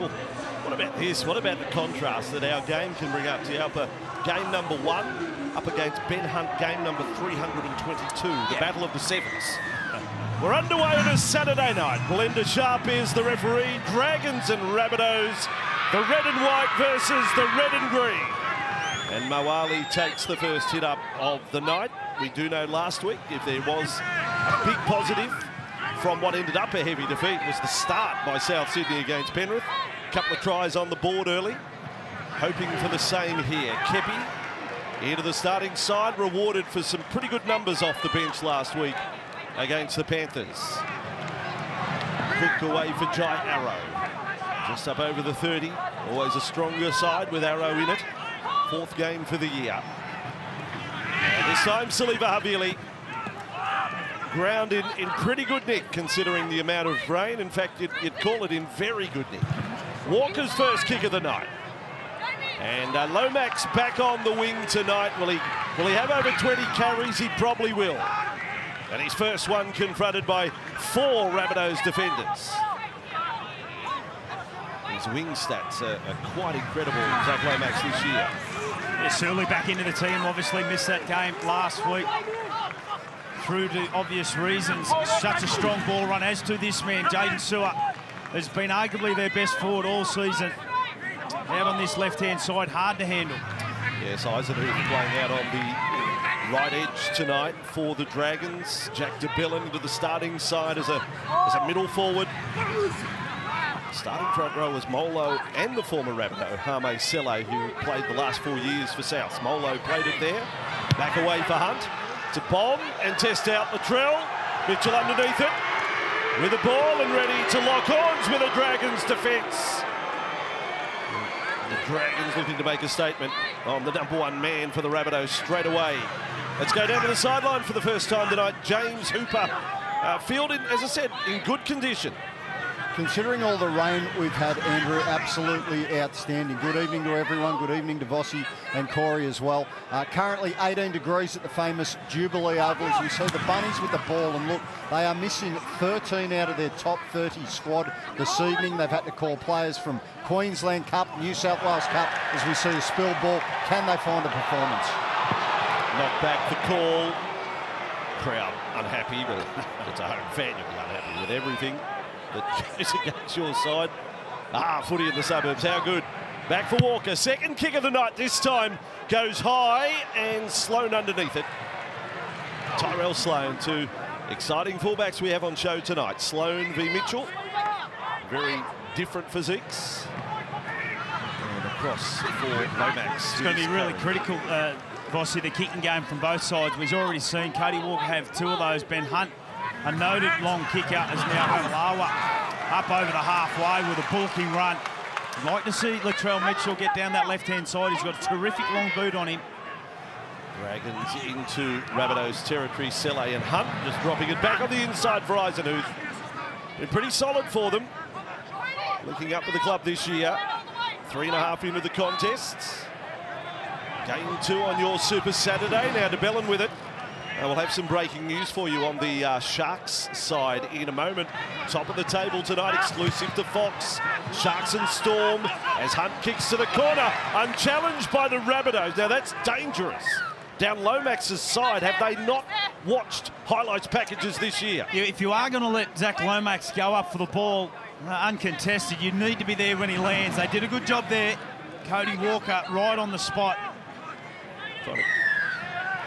Well, what about this? What about the contrast that our game can bring up to Alpa? Game number 1 up against Ben Hunt, game number 322, the Battle of the Sevens. We're underway on a Saturday night. Belinda Sharp is the referee. Dragons and Rabbitohs, the red and white versus the red and green. And Moali takes the first hit up of the night. We do know last week, if there was a big positive from what ended up a heavy defeat, was the start by South Sydney against Penrith. A couple of tries on the board early. Hoping for the same here. Kepi into the starting side, rewarded for some pretty good numbers off the bench last week against the Panthers. Cooked away for Jai Arrow. Just up over the 30. Always a stronger side with Arrow in it. 4th game for the year. And this time Saliva Havili. Ground in pretty good nick considering the amount of rain. In fact, you'd call it in very good nick. Walker's first kick of the night. And Lomax back on the wing tonight. Will he have over 20 carries? He probably will. And his first one confronted by 4 Rabbitohs defenders. His wing stats are quite incredible, Zach Lomax, this year. Yeah, Surly back into the team, obviously missed that game last week. Through to obvious reasons, such a strong ball run, as to this man, Jaden Sewer, has been arguably their best forward all season. Out on this left-hand side, hard to handle. Yes, Eisenhuth playing out on the right edge tonight for the Dragons. Jack de Belin into the starting side as a middle forward. Starting front row was Molo and the former Rabbitoh, Hame Sele, who played the last 4 years for South. Molo played it there. Back away for Hunt. To bomb and test out Latrell. Mitchell underneath it with a ball and ready to lock horns with a Dragons defence. The Dragons looking to make a statement on the #1 man for the Rabbitohs straight away. Let's go down to the sideline for the first time tonight. James Hooper, fielded, as I said, in good condition. Considering all the rain we've had, Andrew, absolutely outstanding. Good evening to everyone. Good evening to Vossi and Corey as well. Currently 18 degrees at the famous Jubilee Oval. As you see the Bunnies with the ball, and look, they are missing 13 out of their top 30 squad this evening. They've had to call players from Queensland Cup, New South Wales Cup, as we see a spill ball. Can they find a performance? Knocked back the call. Crowd unhappy, but it's a home fan. You'll be unhappy with everything that goes against your side. Footy in the suburbs, how good. Back for Walker, second kick of the night this time. Goes high and Sloan underneath it. Tyrell Sloan, 2 exciting fullbacks we have on show tonight. Sloan v Mitchell, very different physiques. And across for Lomax. It's going to be really critical, Vossi, the kicking game from both sides. We've already seen Cody Walker have 2 of those. Ben Hunt, a noted long kick out, as now Lawa up over the halfway with a bullocking run. I'd like to see Latrell Mitchell get down that left-hand side. He's got a terrific long boot on him. Dragons into Rabbitohs territory. Sele and Hunt just dropping it back on the inside for Eisenhuth. Been pretty solid for them. Linking up with the club this year. 3.5 into the contests. Game 2 on your Super Saturday. Now de Belin with it. And we'll have some breaking news for you on the Sharks side in a moment. Top of the table tonight, exclusive to Fox. Sharks and Storm as Hunt kicks to the corner, unchallenged by the Rabbitohs. Now that's dangerous. Down Lomax's side, have they not watched highlights packages this year? If you are going to let Zach Lomax go up for the ball uncontested, you need to be there when he lands. They did a good job there. Cody Walker right on the spot. Got it.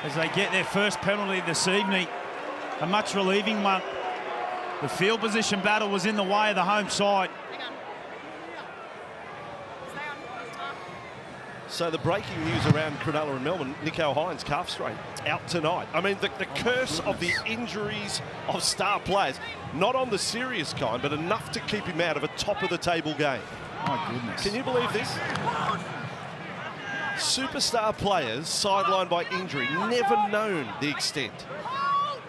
As they get their first penalty this evening, a much relieving one. The field position battle was in the way of the home side. So the breaking news around Cronulla and Melbourne, Nico Hines, calf strain, out tonight. I mean, the curse of the injuries of star players, not on the serious kind, but enough to keep him out of a top-of-the-table game. My goodness. Can you believe this? Superstar players sidelined by injury, never known the extent.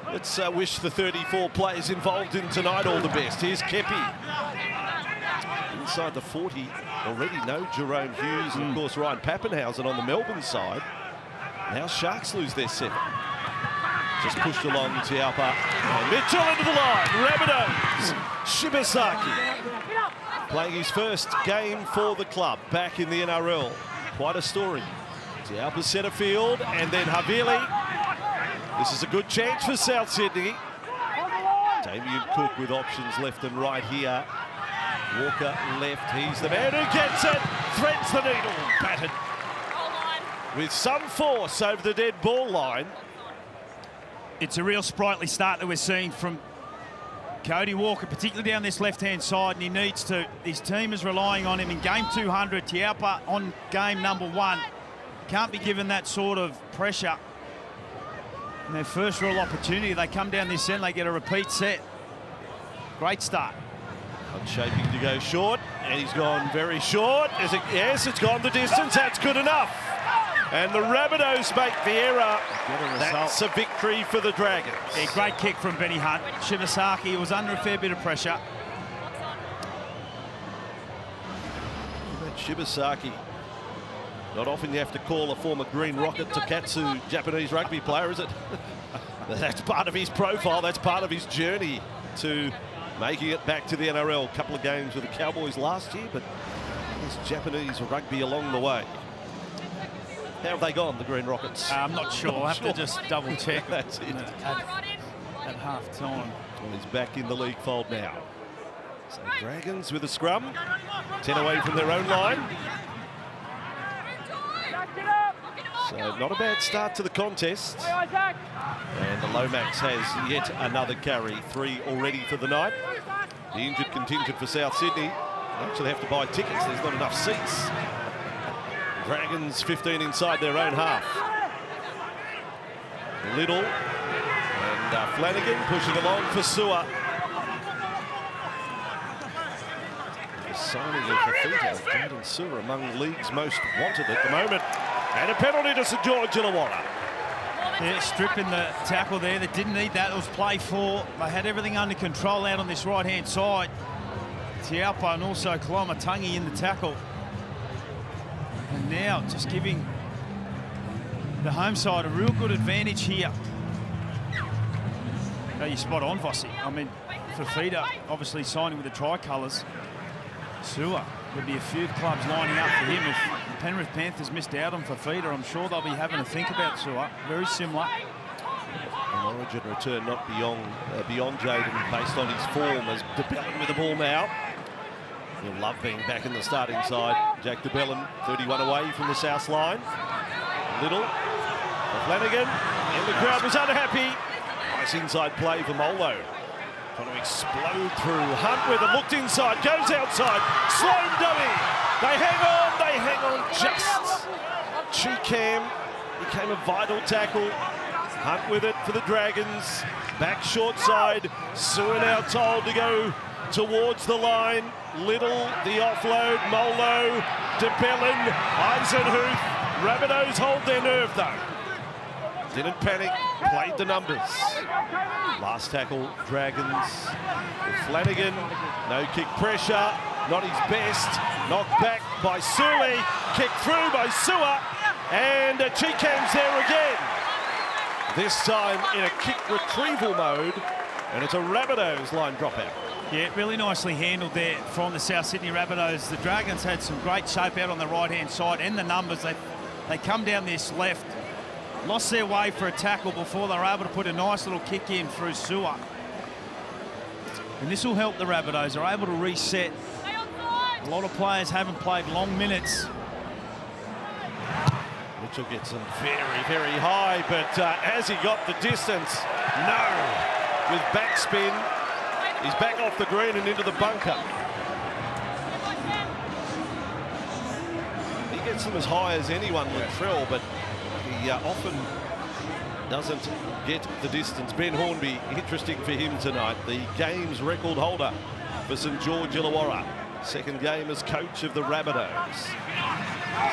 Let's wish the 34 players involved in tonight all the best. Here's Kepi. Inside the 40, already no Jerome Hughes and of course Ryan Pappenhausen on the Melbourne side. Now Sharks lose their 7. Just pushed along Tiapa. And Mitchell into the line. Rabbitohs. Shibasaki. playing his first game for the club back in the NRL. Quite a story. Tialpa centre field, and then Havili. This is a good chance for South Sydney. Damien Cook with options left and right here. Walker left, he's the man who gets it, threads the needle, battered with some force over the dead ball line. It's a real sprightly start that we're seeing from Cody Walker, particularly down this left-hand side, and he needs to. His team is relying on him in game 200. Tialpa on game number 1. Can't be given that sort of pressure. And their first real opportunity, they come down this end, they get a repeat set. Great start. Shaping to go short, and he's gone very short. Is it? Yes, it's gone the distance. That's good enough. And the Rabbitohs make the error. That's a victory for the Dragons. Yeah, great kick from Benny Hunt. Shibasaki was under a fair bit of pressure. Shibasaki. Not often you have to call a former Green Rocket Takatsu Japanese rugby player, is it? That's part of his profile. That's part of his journey to making it back to the NRL. A couple of games with the Cowboys last year, but there's Japanese rugby along the way. How have they gone, the Green Rockets? I'm not sure. I'll have to just double check. That's it. At half time. Well, he's back in the league fold now. So Dragons with a scrum. 10 away from their own line. So not a bad start to the contest. And the Lomax has yet another carry. 3 already for the night. The injured contingent for South Sydney. They actually have to buy tickets. There's not enough seats. Dragons 15 inside their own half. Little and Flanagan pushing along for Sewer. The signing of Fafita, Jaden Sewer among the league's most wanted at the moment. And a penalty to St George Illawarra. Yeah, stripping the tackle there. They didn't need that. It was play 4. They had everything under control out on this right-hand side. Tialpa and also Koloamatangi in the tackle. And now just giving the home side a real good advantage here. No, you're spot on, Vossi. I mean, Fafita obviously signing with the tricolours. Sewer, there'll be a few clubs lining up for him. If Penrith Panthers missed out on Fafita, I'm sure they'll be having to think about Sewer. Very similar. An origin return not beyond Jaden based on his form as DeBellin with the ball now. He'll love being back in the starting side. Jack DeBellin, 31 away from the south line. Little for Flanagan, and the crowd was unhappy. Nice inside play for Molo. Trying to explode through. Hunt with it, looked inside, goes outside. Slow dummy. They hang on just. Chicam became a vital tackle. Hunt with it for the Dragons. Back short side. Sewer now told to go towards the line. Little, the offload, Molo, DeBellin, Eisenhuth. Rabbitohs hold their nerve though. Didn't panic, played the numbers. Last tackle, Dragons. Flanagan, no kick pressure, not his best. Knocked back by Suli, kicked through by Sewer, and Chicam's there again. This time in a kick retrieval mode, and it's a Rabbitohs line dropout. Yeah, really nicely handled there from the South Sydney Rabbitohs. The Dragons had some great shape out on the right-hand side and the numbers. They come down this left, lost their way for a tackle before they were able to put a nice little kick in through Sewer. And this will help the Rabbitohs. They're able to reset. A lot of players haven't played long minutes. Mitchell gets them very, very high, but as he got the distance, no. With backspin, he's back off the green and into the bunker. He gets them as high as anyone with Trell, but he often doesn't get the distance. Ben Hornby, interesting for him tonight. The game's record holder for St George Illawarra. Second game as coach of the Rabbitohs.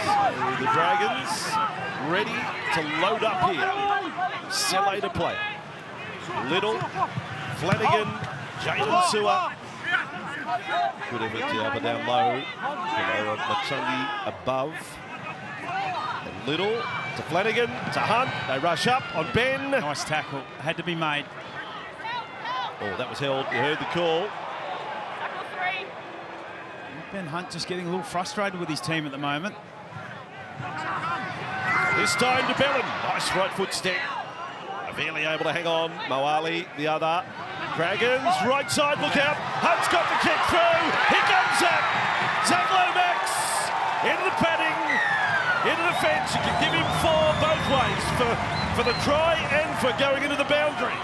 So the Dragons ready to load up here. Sele to play. Little, Flanagan, Jaden Sewer. Good effort Tialpa down low. Below Matungi above. And Little to Flanagan, to Hunt. They rush up on Ben. Nice tackle. Had to be made. Oh, that was held. You heard the call. Ben Hunt just getting a little frustrated with his team at the moment. This time to Bellin. Nice right foot step. Barely able to hang on. Moali, the other. Dragons, right side, look out. Hunt's got the kick through. Here comes Zach. Zach Lomax into the padding, into the fence. You can give him 4 both ways for the try and for going into the boundary.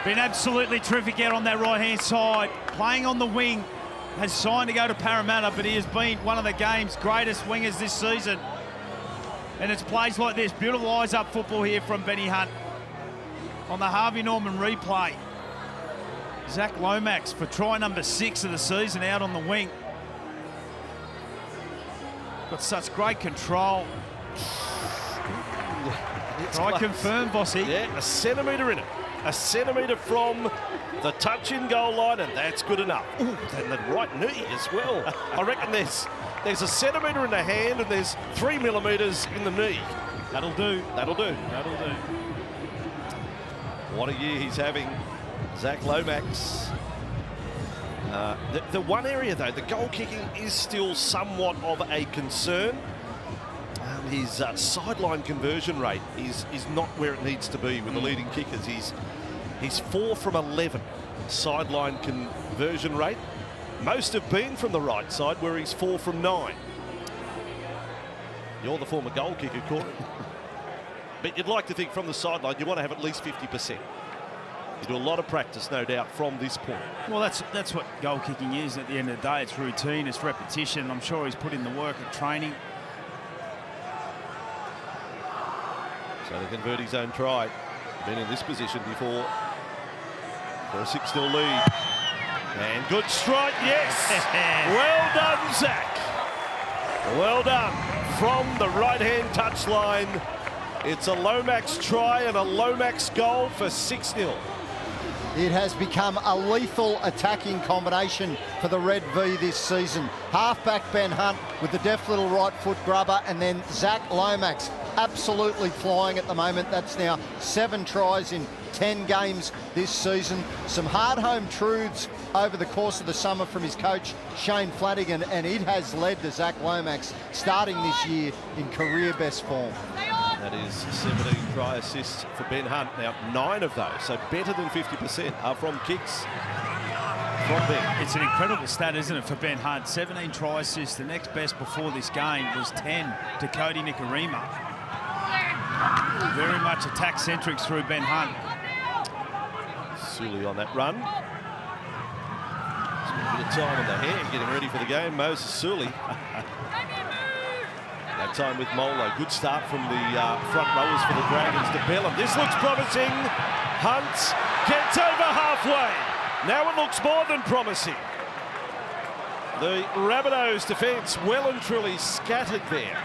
Been absolutely terrific out on that right-hand side. Playing on the wing. Has signed to go to Parramatta, but he has been one of the game's greatest wingers this season. And it's plays like this. Beautiful eyes-up football here from Benny Hunt. On the Harvey Norman replay. Zach Lomax for try number 6 of the season out on the wing. Got such great control. Try confirm, Bossy. Yeah, a centimetre in it. A centimetre from the touch-in goal line, and that's good enough. Ooh, and the right knee as well. I reckon there's a centimetre in the hand and there's 3 millimetres in the knee. That'll do. That'll do. That'll do. What a year he's having, Zach Lomax. The one area, though, the goal kicking is still somewhat of a concern. His sideline conversion rate is not where it needs to be with the leading kickers. He's 4 from 11 sideline conversion rate. Most have been from the right side, where he's 4 from 9. You're the former goal kicker, Corey. But you'd like to think from the sideline you want to have at least 50%. You do a lot of practice, no doubt, from this point. Well, that's what goal kicking is at the end of the day. It's routine, it's repetition. I'm sure he's put in the work at training. So to convert his own try. Been in this position before for a 6-0 lead. And good strike, yes! Well done, Zach. Well done. From the right-hand touchline, it's a Lomax try and a Lomax goal for 6-0. It has become a lethal attacking combination for the Red V this season. Halfback Ben Hunt with the deft little right foot grubber, and then Zach Lomax absolutely flying at the moment. That's now 7 tries in 10 games this season. Some hard home truths over the course of the summer from his coach, Shane Flanagan, and it has led to Zach Lomax starting this year in career best form. That is 17 try assists for Ben Hunt. Now 9 of those, so better than 50%, are from kicks from Ben. It's an incredible stat, isn't it, for Ben Hunt? 17 try assists. The next best before this game was 10 to Cody Nikorima. Very much attack-centric through Ben Hunt. Sully on that run. Spent a bit of time on the hand getting ready for the game. Moses Sully. That time with Molo. Good start from the front rowers for the Dragons to Bellin. This looks promising. Hunt gets over halfway. Now it looks more than promising. The Rabbitohs defence well and truly scattered there.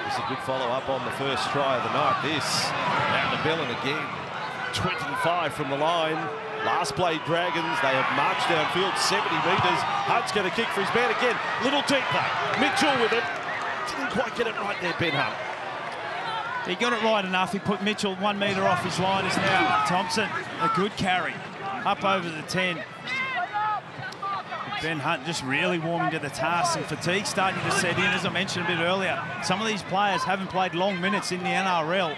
It's a good follow-up on the first try of the night. This, now to Bellin again. 25 from the line. Last play, Dragons, they have marched downfield 70 metres. Hunt's going to kick for his man again. Little deeper. Mitchell with it. Didn't quite get it right there, Ben Hunt. He got it right enough. He put Mitchell 1 metre off his line. Is now Thompson. A good carry. Up over the 10. Ben Hunt just really warming to the task, and fatigue starting to set in, as I mentioned a bit earlier. Some of these players haven't played long minutes in the NRL.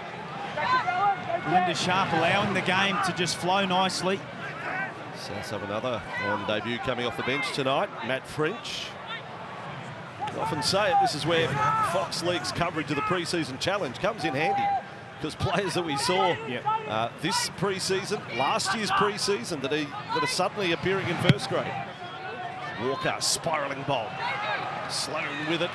Linda Sharp allowing the game to just flow nicely. Souths have another on debut coming off the bench tonight, Matt French. I often say it, this is where Fox League's coverage of the pre-season challenge comes in handy, because players that we saw this pre-season, last year's pre-season, that are suddenly appearing in first grade. Walker, spiralling bowl. Sloan with it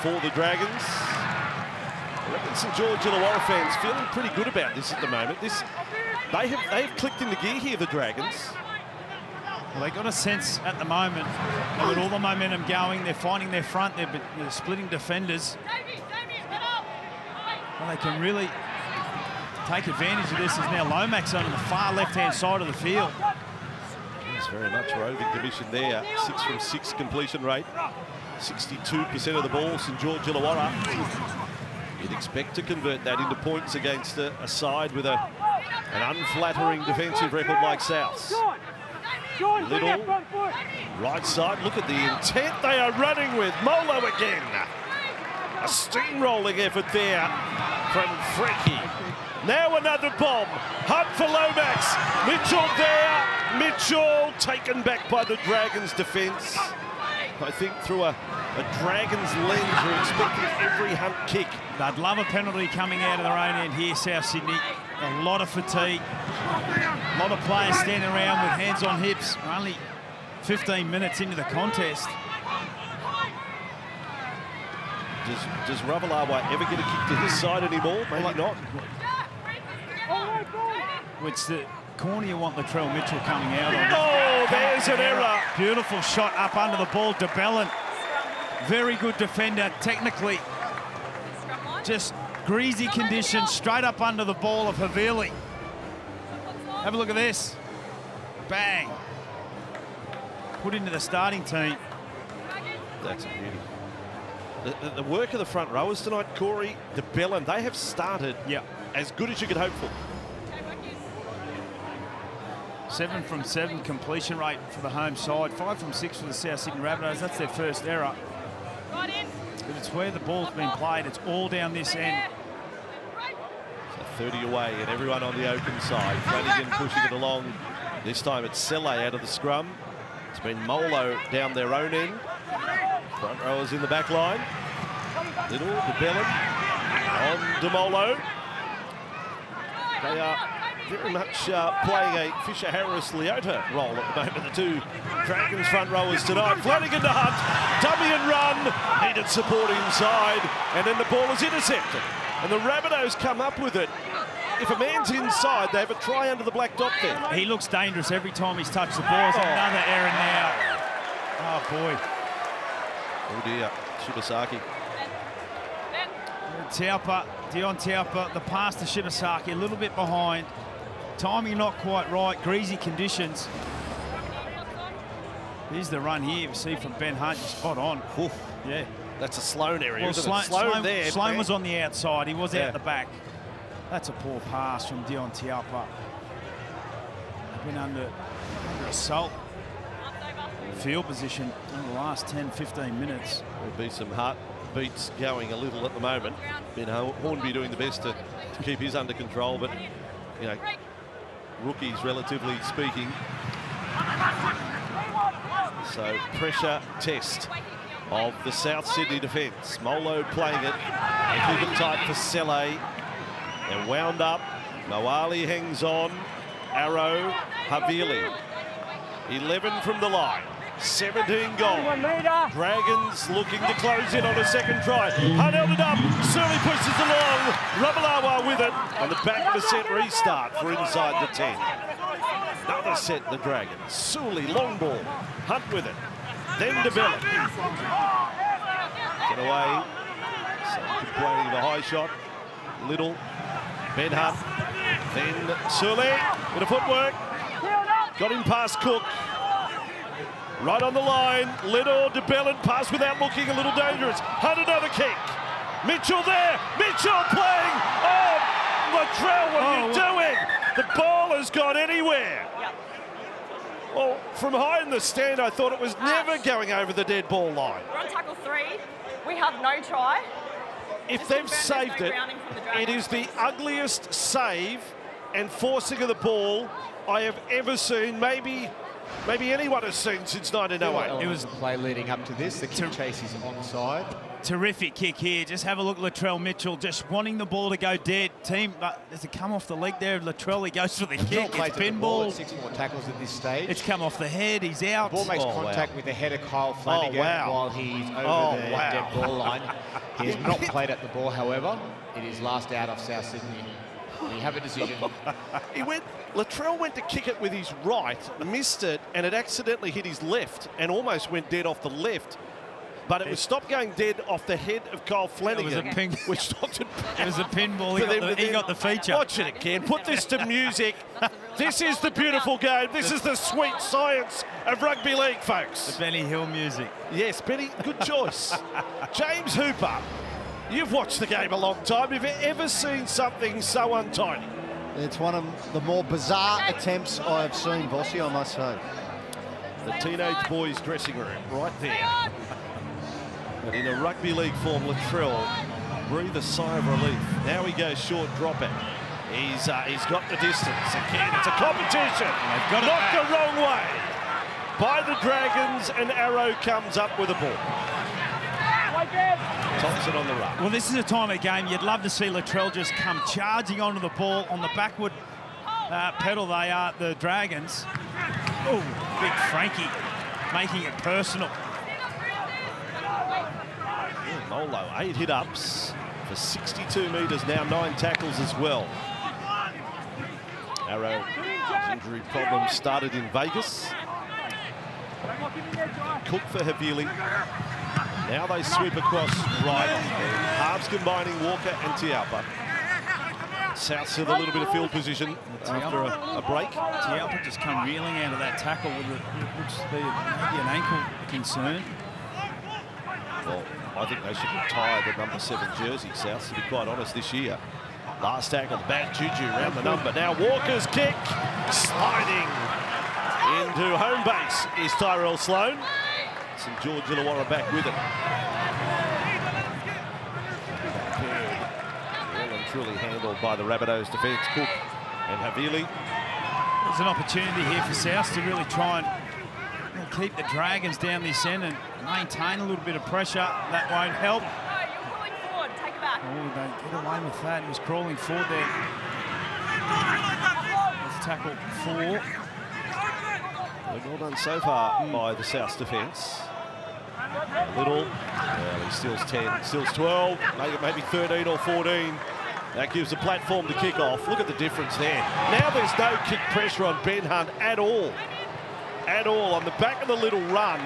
for the Dragons. I reckon St George Illawarra fans feeling pretty good about this at the moment. They have clicked into gear here, the Dragons. Well, they got a sense at the moment, with all the momentum going, they're finding their front, they're splitting defenders. Well, they can really take advantage of this. Is now Lomax on the far left-hand side of the field. It's very much roving commission there. 6 from 6 completion rate. 62% of the ball, St George Illawarra. You'd expect to convert that into points against a side with an unflattering defensive record like Souths. Little, right side, look at the intent they are running with. Molo again. A steamrolling effort there from Frecky. Now another bomb. Hunt for Lomax. Mitchell there. Mitchell taken back by the Dragons defence. I think through a Dragons lens, we're expecting every Hunt kick. They'd love a penalty coming out of their own end here, South Sydney. A lot of fatigue. A lot of players standing around with hands on hips. We're only 15 minutes into the contest. Does Ravalawa ever get a kick to his side anymore? Maybe not. It's the corner you want Latrell Mitchell coming out on. Oh, there's an error. Beautiful shot up under the ball. DeBellin, very good defender technically. Just greasy conditions straight up under the ball of Havili. Have a look at this. Bang. Put into the starting team. That's a beauty. The work of the front rowers tonight, Corey, DeBellin, they have started as good as you could hope for. 7 from 7 completion rate for the home side. 5 from 6 for the South Sydney Rabbitohs. That's their first error. But it's where the ball's been played. It's all down this end. So 30 away and everyone on the open side. Flanagan pushing it along. This time it's Selle out of the scrum. It's been Molo down their own end. Front rowers in the back line. Little, DeBellin on DeMolo. They are very much playing a Fisher-Harris-Leota role at the moment. The two Dragons front rowers tonight. Flanagan to Hunt, dummy and run. Needed support inside, and then the ball is intercepted. And the Rabbitohs come up with it. If a man's inside, they have a try under the black dot there. He looks dangerous every time he's touched the ball. Another error now. Oh, boy. Oh, dear. Shibasaki. Dion Taupa, the pass to Shibasaki, a little bit behind. Timing not quite right, greasy conditions. Here's the run here, we see from Ben Hunt, spot on. Oof. Yeah. That's a Sloan area, isn't it? Sloan was on the outside, he was out the back. That's a poor pass from Dion Taupa. Been under assault. Field position in the last 10-15 minutes. There'll be some heartbeats going a little at the moment. Ben Hornby doing the best to keep his under control, but you know, rookies relatively speaking. So pressure test of the South Sydney defence. Molo playing it. They keep it tight for Selle. They're wound up. Moali hangs on. Arrow, Havili. 11 from the line. 17 gone. Dragons looking to close in on a second try. Hunt held it up. Surly pushes along. Ravalawa with it. And the back of the set restart for inside the 10. Another set, the Dragons. Sully, long ball. Hunt with it. Then DeBellin. Get away. Some complaining of a high shot. Little. Ben Hunt. Then Sully. Bit of footwork. Got him past Cook. Right on the line. Little, DeBellin pass without looking, a little dangerous. Hunt another kick. Mitchell there. Mitchell playing. Oh, Latrell, what are you doing? The ball has gone anywhere. Well, from high in the stand, I thought it was never going over the dead ball line. We're on tackle 3. We have no try. If they've saved it, it is the ugliest save and forcing of the ball I have ever seen. Maybe anyone has seen since 1908. It was the play leading up to this. The kick chase is onside. Terrific kick here. Just have a look at Latrell Mitchell, just wanting the ball to go dead. Does it come off the leg there? Latrell, he goes for the kick. It's pinball. 6 more tackles at this stage. It's come off the head. He's out. The ball makes contact with the head of Kyle Flanagan while he's over the dead ball line. He has not played at the ball, however. It is last out of South Sydney. You have a decision. Latrell went to kick it with his right, missed it, and it accidentally hit his left and almost went dead off the left. But it was stopped going dead off the head of Kyle Flanagan. It was a ping. Which stopped it. It was a pinball. He got the feature. Watch it again. Put this to music. This is the beautiful game. This is the sweet science of rugby league, folks. The Benny Hill music. Yes, Benny, good choice. James Hooper, you've watched the game a long time. Have you ever seen something so untidy? It's one of the more bizarre attempts I've seen, Vossi, I must say. The teenage boys' dressing room, right there. But in a rugby league form, Latrell breathe a sigh of relief. Now he goes short drop it. He's got the distance again. It's a competition. They've got knocked the wrong way by the Dragons, and Arrow comes up with a ball. Thompson on the run. Well, this is a time of the game you'd love to see Latrell just come charging onto the ball on the backward pedal. They are the Dragons. Oh, big Frankie making it personal. Yeah, Molo, 8 hit-ups for 62 metres now, 9 tackles as well. Arrow's injury problem started in Vegas. Cook for Havili. Now they sweep across right. Halves combining Walker and Tialpa. Souths with a little bit of field position after a break. Tialpa just come reeling out of that tackle with it looks to be maybe an ankle concern. Well, I think they should retire the number 7 jersey, Souths, to be quite honest, this year. Last tackle, bad juju around the number. Now Walker's kick, sliding into home base is Tyrell Sloan. St George Illawarra back with it. Well and truly handled by the Rabbitohs defence. Cook and Havili. There's an opportunity here for South to really try and keep the Dragons down this end and maintain a little bit of pressure. That won't help. No, you're pulling forward. Take it back. Oh, they get away with that. He was crawling forward there. Let's tackle 4. Well done so far by the South's defence. Little, well, he steals 10, steals 12, maybe 13 or 14. That gives the platform to kick off. Look at the difference there. Now there's no kick pressure on Ben Hunt at all. At all. On the back of the little run,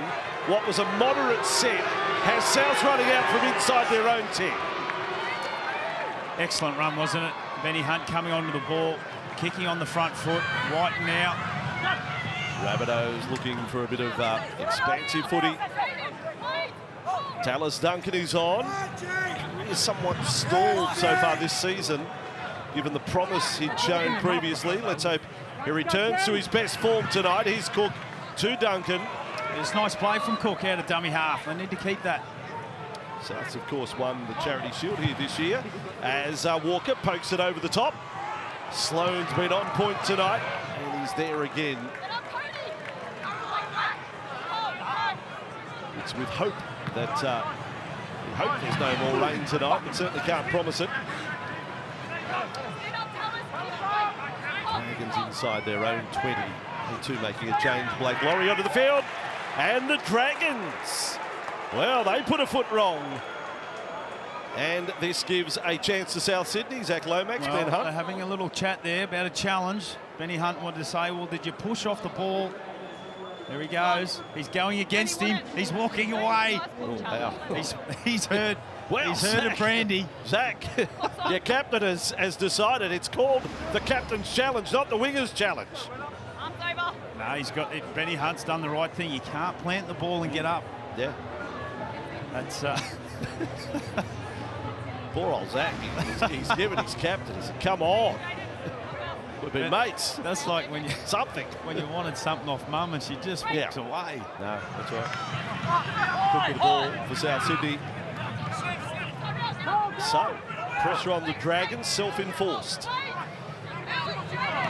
what was a moderate set has South running out from inside their own 10. Excellent run, wasn't it? Benny Hunt coming onto the ball, kicking on the front foot, Whiten out. Rabbitohs looking for a bit of expansive footy. Tallis Duncan is on. He is somewhat stalled so far this season, given the promise he'd shown previously. Let's hope he returns to his best form tonight. Here's Cook to Duncan. It's nice play from Cook out of dummy half. They need to keep that. Souths, of course, won the Charity Shield here this year as Walker pokes it over the top. Sloan's been on point tonight, and he's there again. It's with hope that we hope there's no more rain tonight, but certainly can't promise it. Dragons inside their own 20. The 2 making a change. Blake Laurie onto the field, and the Dragons, well, they put a foot wrong. And this gives a chance to South Sydney. Zach Lomax, well, Ben Hunt. They're having a little chat there about a challenge. Benny Hunt wanted to say, well, did you push off the ball? There he goes. He's going against him. He's walking away. Oh, wow. He's heard. Well, he's heard of Brandy. Zach, your captain has decided it's called the captain's challenge, not the winger's challenge. Arms over. No, he's got it. Benny Hunt's done the right thing. You can't plant the ball and get up. Yeah. That's poor old Zach. He's given his captain. He said, "Come on, we've been mates." That's like when you when you wanted something off Mum and she just walks away. No, that's right. Cook with the ball for South Sydney. So, pressure on the Dragons, self-enforced.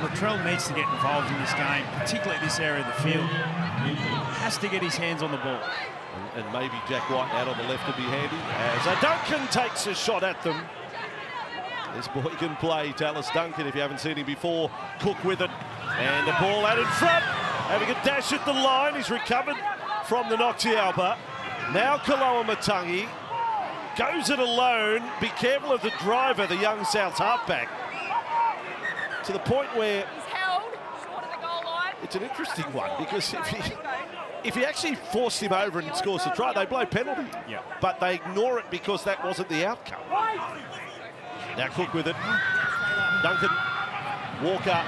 Latrell needs to get involved in this game, particularly this area of the field. He has to get his hands on the ball. And maybe Jack White out on the left would be handy. As Duncan takes a shot at them. This boy can play, Tallis Duncan, if you haven't seen him before. Cook with it. And the ball out in front. Having a dash at the line. He's recovered from the Noctialpa. Now Kaloa Matangi goes it alone. Be careful of the driver, the young South's halfback. To the point where He's held short of the goal line. it's an interesting one, because if he actually forced him over and scores a try, they blow penalty. Yeah. But they ignore it because that wasn't the outcome. Now Cook with it. Duncan, Walker,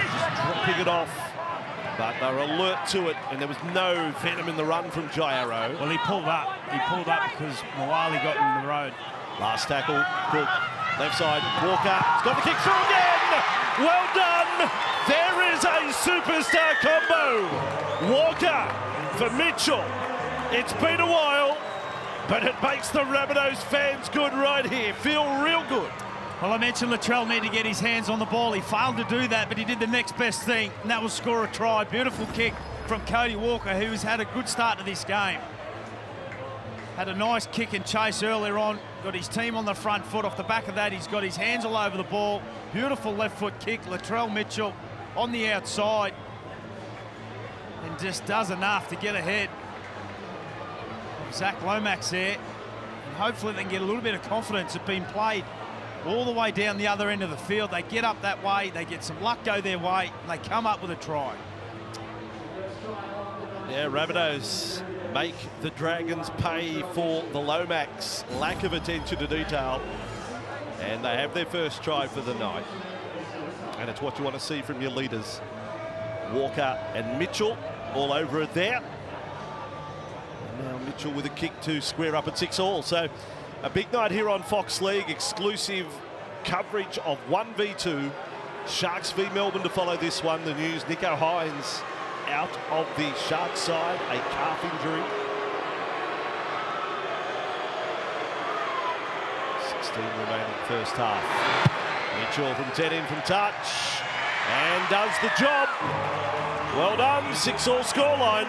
just dropping it off. But they're alert to it, and there was no venom in the run from Jairo. Well, he pulled up. He pulled up because Moali got in the road. Last tackle, Cook, left side, Walker. He's got the kick through again. Well done. There is a superstar combo. Walker for Mitchell. It's been a while, but it makes the Rabbitohs fans good right here. Feel real good. Well, I mentioned Latrell needed to get his hands on the ball. He failed to do that, but he did the next best thing, and that was score a try. Beautiful kick from Cody Walker, who's had a good start to this game. Had a nice kick and chase earlier on. Got his team on the front foot. Off the back of that, he's got his hands all over the ball. Beautiful left foot kick. Latrell Mitchell on the outside. And just does enough to get ahead of Zach Lomax there. And hopefully they can get a little bit of confidence. It's been played all the way down the other end of the field. They get up that way. They get some luck go their way. And they come up with a try. Yeah, Rabbitohs make the Dragons pay for the Lomax lack of attention to detail. And they have their first try for the night. And it's what you want to see from your leaders. Walker and Mitchell all over it there. And now Mitchell with a kick to square up at 6-all. So a big night here on Fox League. Exclusive coverage of 1v2. Sharks v Melbourne to follow this one. The news, Nico Hines out of the Sharks side, a calf injury. 16 remaining first half. Mitchell from 10 in from touch and does the job. Well done, 6-all scoreline.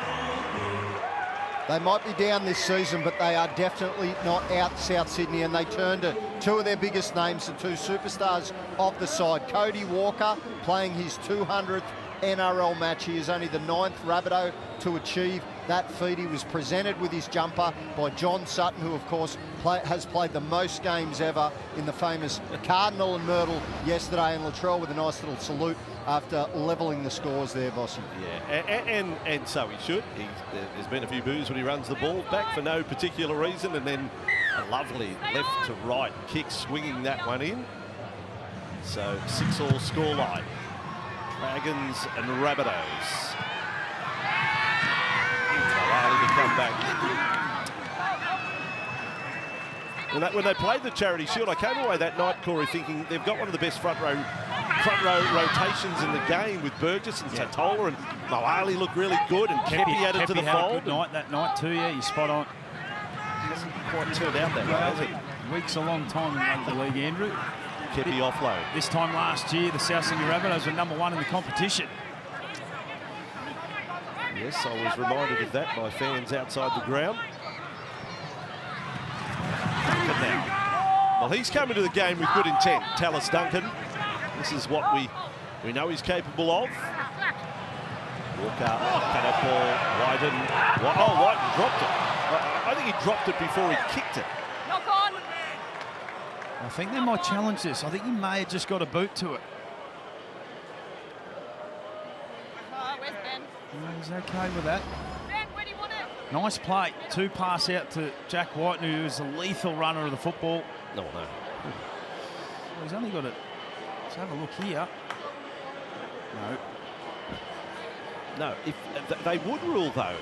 They might be down this season, but they are definitely not out South Sydney, and they turn to two of their biggest names, the two superstars of the side. Cody Walker playing his 200th NRL match. He is only the 9th Rabbitoh to achieve that feat. He was presented with his jumper by John Sutton, who of course has played the most games ever in the famous Cardinal and Myrtle yesterday, and Latrell with a nice little salute after levelling the scores there, Bossy. Yeah, and so he should. There's been a few boos when he runs the ball back for no particular reason, and then a lovely left to right kick swinging that one in. So 6-all scoreline. Dragons and Rabbitohs. Riley to come back. When they played the Charity Shield, I came away that night, Corey, thinking they've got one of the best front row rotations in the game with Burgess and Satola, and Moali looked really good, and Kepi added to the fold. Had a good night that night too, yeah, he's spot on. Hasn't quite turned out that way, has he? Weeks a long time in Rugby League, Andrew. Kepi offload. This time last year, the South Sydney Rabbitohs were #1 in the competition. Yes, I was reminded of that by fans outside the ground. Duncan now. Well, he's coming to the game with good intent, Tallis Duncan. This is what we know he's capable of. Walker, cut ball, Wyden. Oh, Wyden dropped it. I think he dropped it before he kicked it. Knock on. I think they might challenge this. I think he may have just got a boot to it. Where's Ben? He's okay with that. Ben, where do you want it? Nice play. 2 pass out to Jack White, who is a lethal runner of the football. No. Well, he's only got it. Let's have a look here. No, if they would rule though,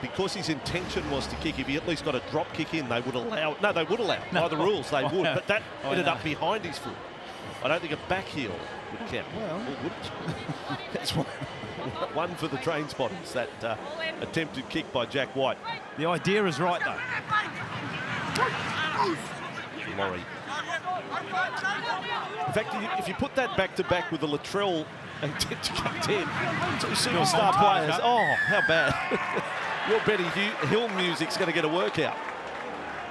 because his intention was to kick. If he at least got a drop kick in, they would allow. No, they would allow. By the rules, they would. But that ended up behind his foot. I don't think a back heel would count. Well, or would it? That's one for the train spotters. That attempted kick by Jack White. The idea is right though. Laurie. In fact, if you put that back to back with the Latrell attempt to cut 10, 2 superstar players. Oh, how bad. Your Benny Hill music's going to get a workout.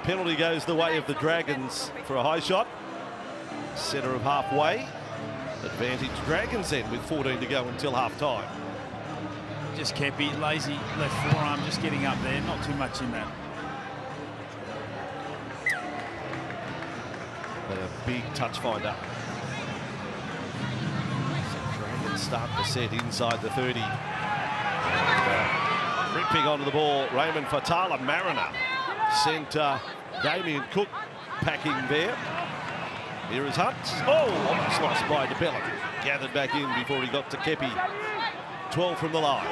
Penalty goes the way of the Dragons for a high shot. Centre of halfway. Advantage Dragons then with 14 to go until half time. Just Kepi, lazy left forearm, just getting up there. Not too much in that. But a big touch finder. Dragons start to set inside the 30. Ripping onto the ball, Raymond Fatala Mariner sent Damien Cook packing there. Here is Hunt. Oh, sliced by DeBella. Gathered back in before he got to Kepi. 12 from the line.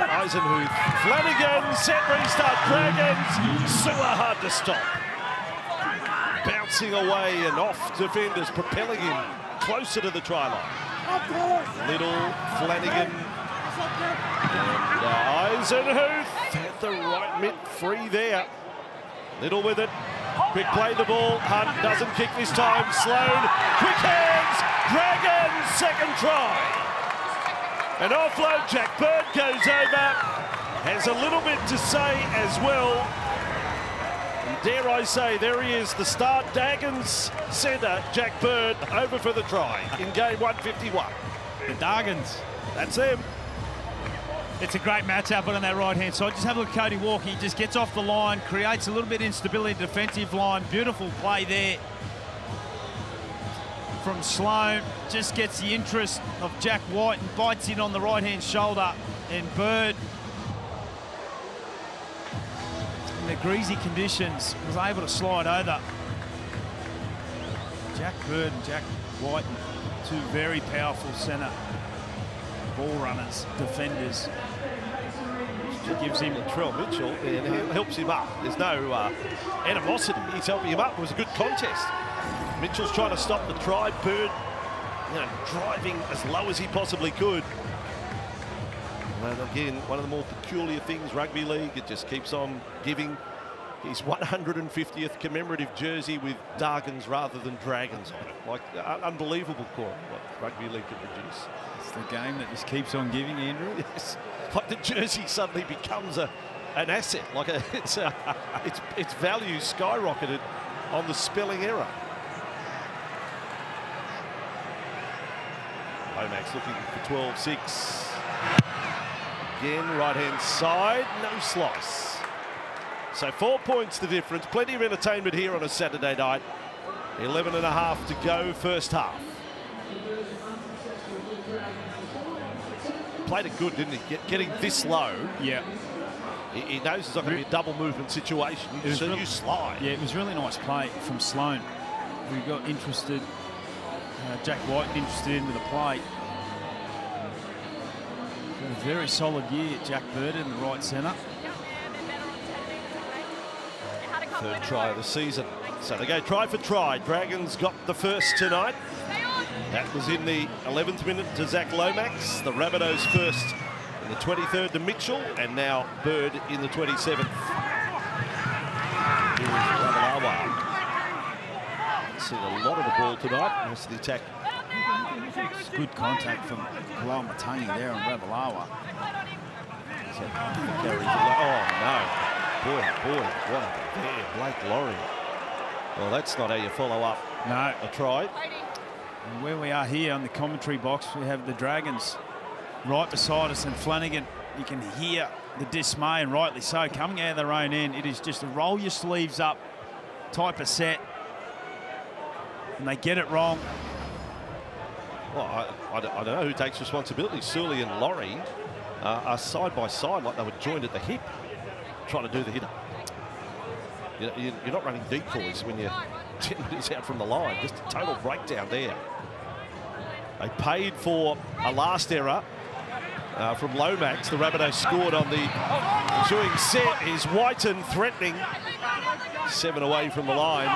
Eisenhuth, Flanagan, set restart, Dragons. Sewer hard to stop. Bouncing away and off defenders, propelling him closer to the try line. Little, Flanagan, and Eisenhuth had the right mitt free there. Little with it. Quick play the ball. Hunt doesn't kick this time. Sloan, quick hands. Dragons, second try. An offload. Jack Bird goes over. Has a little bit to say as well. And dare I say, there he is, the star Dragons centre, Jack Bird, over for the try in game 151. The Dragons. That's him. It's a great matchup on that right-hand side. Just have a look at Cody Walker. He just gets off the line, creates a little bit of instability in the defensive line. Beautiful play there from Sloan. Just gets the interest of Jack White and bites in on the right-hand shoulder. And Bird, in the greasy conditions, was able to slide over. Jack Bird and Jack White, two very powerful centre ball runners, defenders. Gives him Latrell Mitchell and helps him up. There's no animosity. He's helping him up. It was a good contest. Mitchell's trying to stop the try. Bird, driving as low as he possibly could. And again, one of the more peculiar things, rugby league, it just keeps on giving his 150th commemorative jersey with Dragons rather than Dragons on it. Like, unbelievable, Corey, what rugby league can produce. It's the game that just keeps on giving, Andrew. Yes. Like the jersey suddenly becomes an asset. Like its value skyrocketed on the spelling error. Lomax looking for 12-6. Again, right-hand side, no slice. So 4 points the difference. Plenty of entertainment here on a Saturday night. 11 and a half to go, first half. Played it good, didn't he? Getting this low. Yeah. He knows it's not going to be a double movement situation. So you slide. Yeah, it was really nice play from Sloan. We got interested. Jack White interested into the play. Got a very solid year, Jack Bird in the right centre. Third try of the season. So they go try for try. Dragons got the first tonight. That was in the 11th minute to Zach Lomax. The Rabbitohs first in the 23rd to Mitchell, and now Bird in the 27th. Here is Rabbitohs. Seen a lot of the ball tonight. Most of the attack. It's good contact from Matangi there on Rabbitohs. Oh no. Boy, what happened there? Blake Laurie. Well, that's not how you follow up a try. And where we are here on the commentary box, we have the Dragons right beside us, and Flanagan, you can hear the dismay, and rightly so, coming out of their own end. It is just a roll your sleeves up type of set, and they get it wrong. Well, I don't know who takes responsibility. Surley and Laurie are side by side like they were joined at the hip, trying to do the hitter. You're not running decoys when you're 10 metres out from the line. Just a total breakdown there. They paid for a last error from Lomax. The Rabbitohs scored on the ensuing set. Is Whiten threatening. 7 away from the line.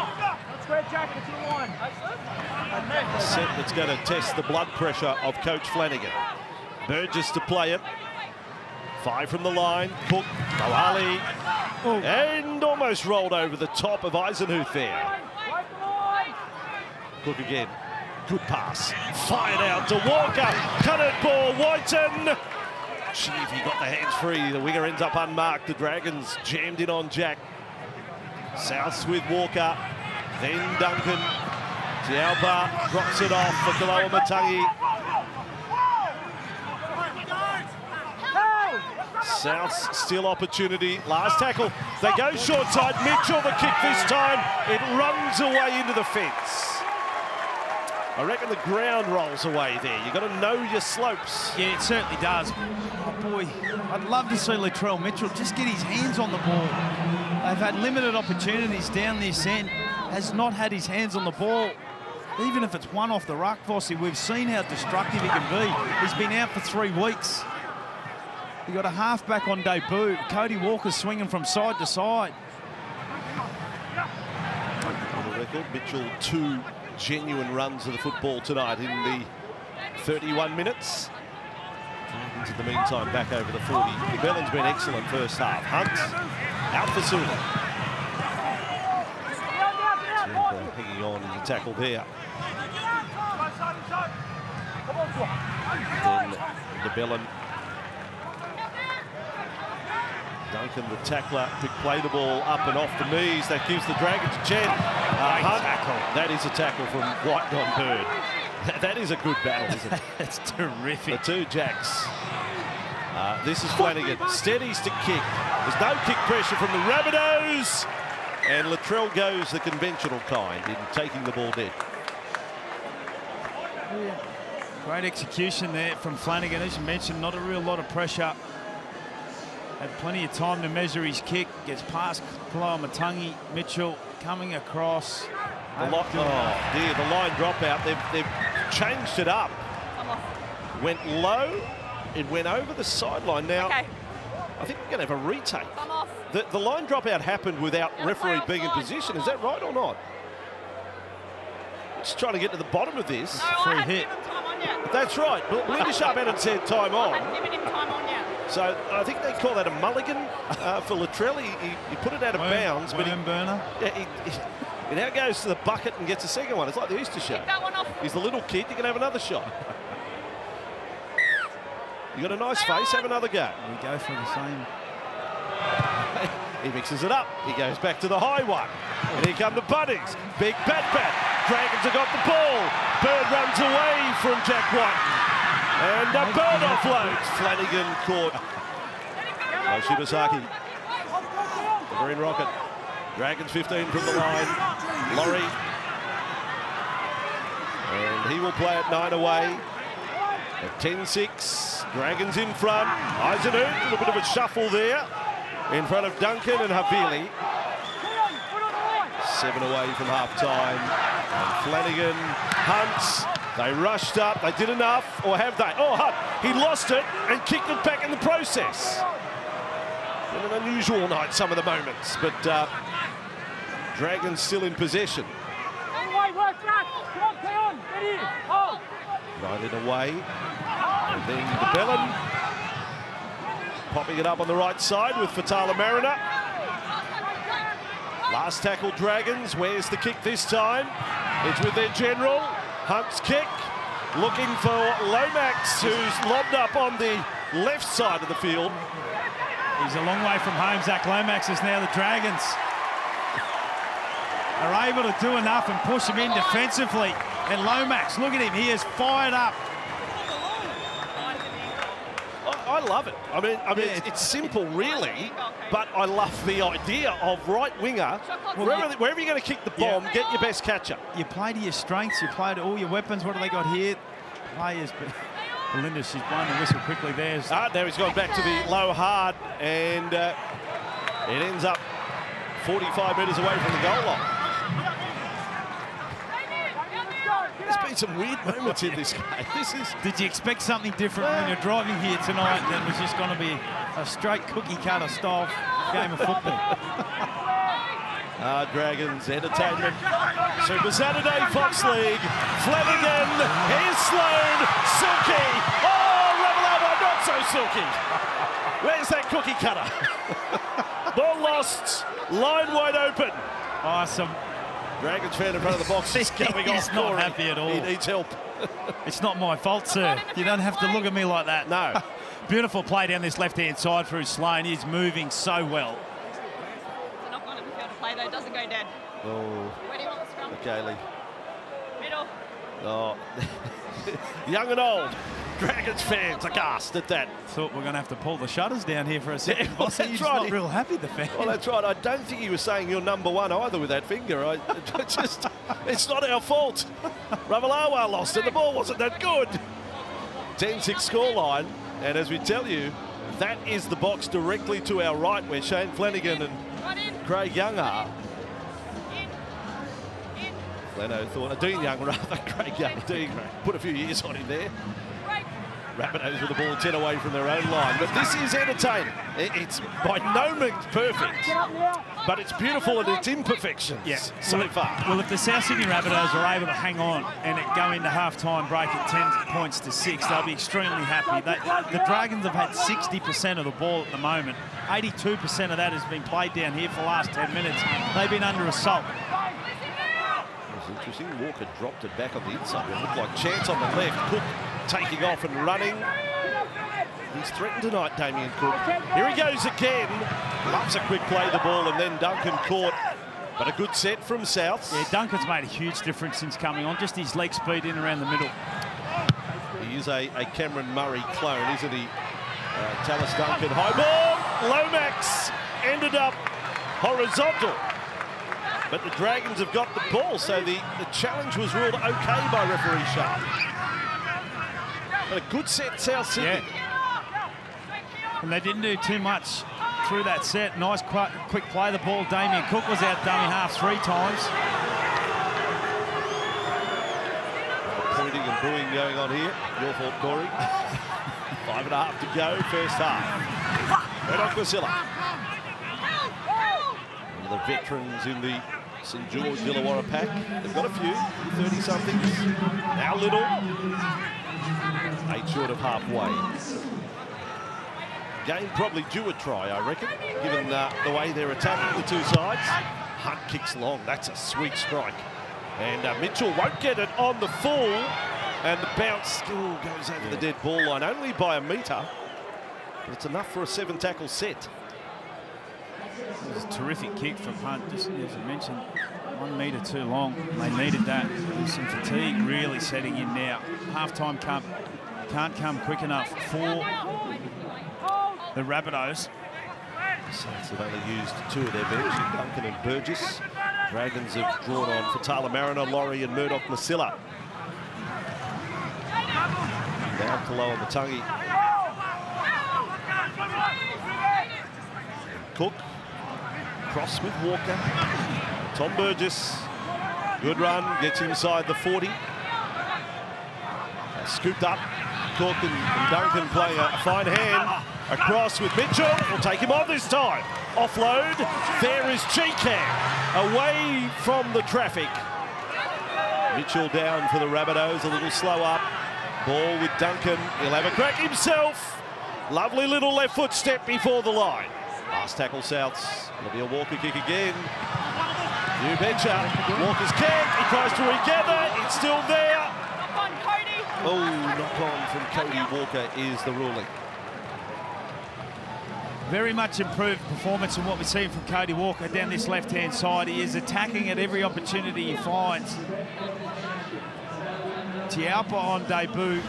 A set that's going to test the blood pressure of Coach Flanagan. Burgess to play it. 5 from the line. Cook, Moali, and almost rolled over the top of Eisenhuth there. Cook again. Good pass. Fired out to Walker. Cut it ball. Whiten. Gee, if he got the hands free, the winger ends up unmarked. The Dragons jammed in on Jack. Souths with Walker. Then Duncan. Tialpa drops it off for Kaloa Matangi. Souths still opportunity. Last tackle. They go short side. Mitchell the kick this time. It runs away into the fence. I reckon the ground rolls away there. You've got to know your slopes. Yeah, it certainly does. Oh, boy, I'd love to see Latrell Mitchell just get his hands on the ball. They've had limited opportunities down this end. Has not had his hands on the ball. Even if it's one off the ruck, Vossi, we've seen how destructive he can be. He's been out for 3 weeks. He got a halfback on debut. Cody Walker swinging from side to side. For the record, Mitchell 2 genuine runs of the football tonight in the 31 minutes. Dragons in the meantime back over the 40. De Bellin's been excellent first half. Hunt out for Sula. Hanging on in the tackle there. Then De Bellin. Duncan, the tackler, could play the ball up and off the knees. That gives the Dragons a chance. Hunt. That is a tackle from White on Bird. That is a good battle, isn't it? It's terrific. The two Jacks. This is Flanagan. Steadies to kick. There's no kick pressure from the Rabbitohs. And Latrell goes the conventional kind in taking the ball dead. Great execution there from Flanagan. As you mentioned, not a real lot of pressure. Had plenty of time to measure his kick. Gets past Matangi. Mitchell coming across. The line dropout. They've changed it up. Went low. It went over the sideline. Now, I think we're going to have a retake. The line dropout happened without referee being in position. Is that right or not? Just trying to get to the bottom of this. Free hit. That's right. Linda Sharp hadn't said time on. I hadn't given him time on yet. So I think they call that a mulligan for Latrell. He put it out of bounds, but burner. He now goes to the bucket and gets a second one. It's like the Easter show. Kick that one off. He's the little kid. You can have another shot. You got a nice face. Have another go. We go for the same. He mixes it up. He goes back to the high one. And here come the Bunnings. Big bat. Dragons have got the ball. Bird runs away from Jack White. And Bird offloads. Flanagan caught. Shibasaki. The Green Rocket. Dragons 15 from the line. Laurie. And he will play at 9 away. At 10-6. Dragons in front. Eisenhuth, a bit of a shuffle there. In front of Duncan and Havili. 7 away from half-time. And Flanagan, Hunt, they rushed up, they did enough, or have they? Oh, Hunt, he lost it and kicked it back in the process. Been an unusual night, some of the moments, but Dragons still in possession. 9 away, and then De Bellin popping it up on the right side with Fatala Mariner. Last tackle Dragons. Where's the kick this time? It's with their general. Hunt's kick. Looking for Lomax, who's lobbed up on the left side of the field. He's a long way from home. Zach Lomax is now the Dragons are able to do enough and push him in defensively. And Lomax, look at him. He is fired up. I love it. I mean, it's simple, really, but I love the idea of right winger. Wherever you're going to kick the bomb, get your best catcher. You play to your strengths. You play to all your weapons. What do they got here? Players. Belinda, she's blown the whistle quickly there. Now he's gone back to the low hard, and it ends up 45 metres away from the goal line. There's been some weird moments in this game. Did you expect something different when you're driving here tonight? That was just going to be a straight cookie cutter style game of football. Dragons Entertainment Super Saturday Fox League. Flanagan, here's Sloan, Silky. Oh, Rabbitohs, not so silky. Where's that cookie cutter? Ball lost, line wide open. Awesome. Dragons fan in front of the box is coming off. He's not happy at all. He needs help. It's not my fault, sir. You don't have to look at me like that. No. Beautiful play down this left-hand side through Sloan. He's moving so well. It's not going to be able to play, though. It doesn't go dead. Oh. Where do you want the scrum? Gailey. Middle. Oh. Young and old. Dragons fans aghast at that. Thought we're going to have to pull the shutters down here for a second. Well, that's He's right. not real happy, the fan. Well, that's right. I don't think he was saying you're number one either with that finger. It's not our fault. Ravalawa lost it. The ball wasn't that good. 10-6 scoreline. And as we tell you, that is the box directly to our right where Shane Flanagan and Craig Young are. Flano thought, Dean Young rather, Craig Young. Dean put a few years on him there. Rabbitohs with the ball 10 away from their own line. But this is entertaining. It's by no means perfect, but it's beautiful in its imperfections so far. Well, if the South Sydney Rabbitohs are able to hang on and go into half-time break at 10 points to 6, they'll be extremely happy. The Dragons have had 60% of the ball at the moment. 82% of that has been played down here for the last 10 minutes. They've been under assault. It's interesting. Walker dropped it back on the inside. It looked like chance on the left. Cook taking off and running. He's threatened tonight, Damien Cook. Here he goes again. Loves a quick play the ball, and then Duncan caught. But a good set from South. Yeah, Duncan's made a huge difference since coming on. Just his leg speed in around the middle. He is a Cameron Murray clone, isn't he? Tallis Duncan, high ball. Lomax ended up horizontal. But the Dragons have got the ball, so the challenge was ruled okay by referee Sharp. But a good set, South Sydney. Yeah. And they didn't do too much through that set. Nice quick play the ball. Damien Cook was out dummy half 3 times. Pointing and booing going on here. Your fault, Corey. 5.5 to go, first half. Murdoch-Masila. One of the veterans in the St George Illawarra pack. They've got a few, 30-somethings. Now Little. 8 short of halfway. Game probably due a try, I reckon, given the way they're attacking the two sides. Hunt kicks long. That's a sweet strike. And Mitchell won't get it on the full. And the bounce still goes over the dead ball line, only by a metre. But it's enough for a 7-tackle set. It was a terrific kick from Hunt, just as I mentioned, 1 metre too long. They needed that. There's some fatigue really setting in now. Half-time can't come quick enough for the Rabbitohs. Saints have only used 2 of their bench, Duncan and Burgess. Dragons have drawn on Fatala Mariner, Laurie and Murdoch-Masila. Now Kaloa Matangi. Cook. Cross with Walker. Tom Burgess. Good run, gets inside the 40. Scooped up. Cook and Duncan playing a fine hand. Across with Mitchell. We'll take him on this time. Offload. There is Cheekham. Away from the traffic. Mitchell down for the Rabbitohs. A little slow up. Ball with Duncan. He'll have a crack himself. Lovely little left foot step before the line. Last tackle Souths. It'll be a Walker kick again. You betcha. Walker's kick. He tries to regather. It's still there. Knock on, Cody. Oh, knock on from Cody Walker is the ruling. Very much improved performance from what we've seen from Cody Walker down this left-hand side. He is attacking at every opportunity he finds. Tialpa on debut.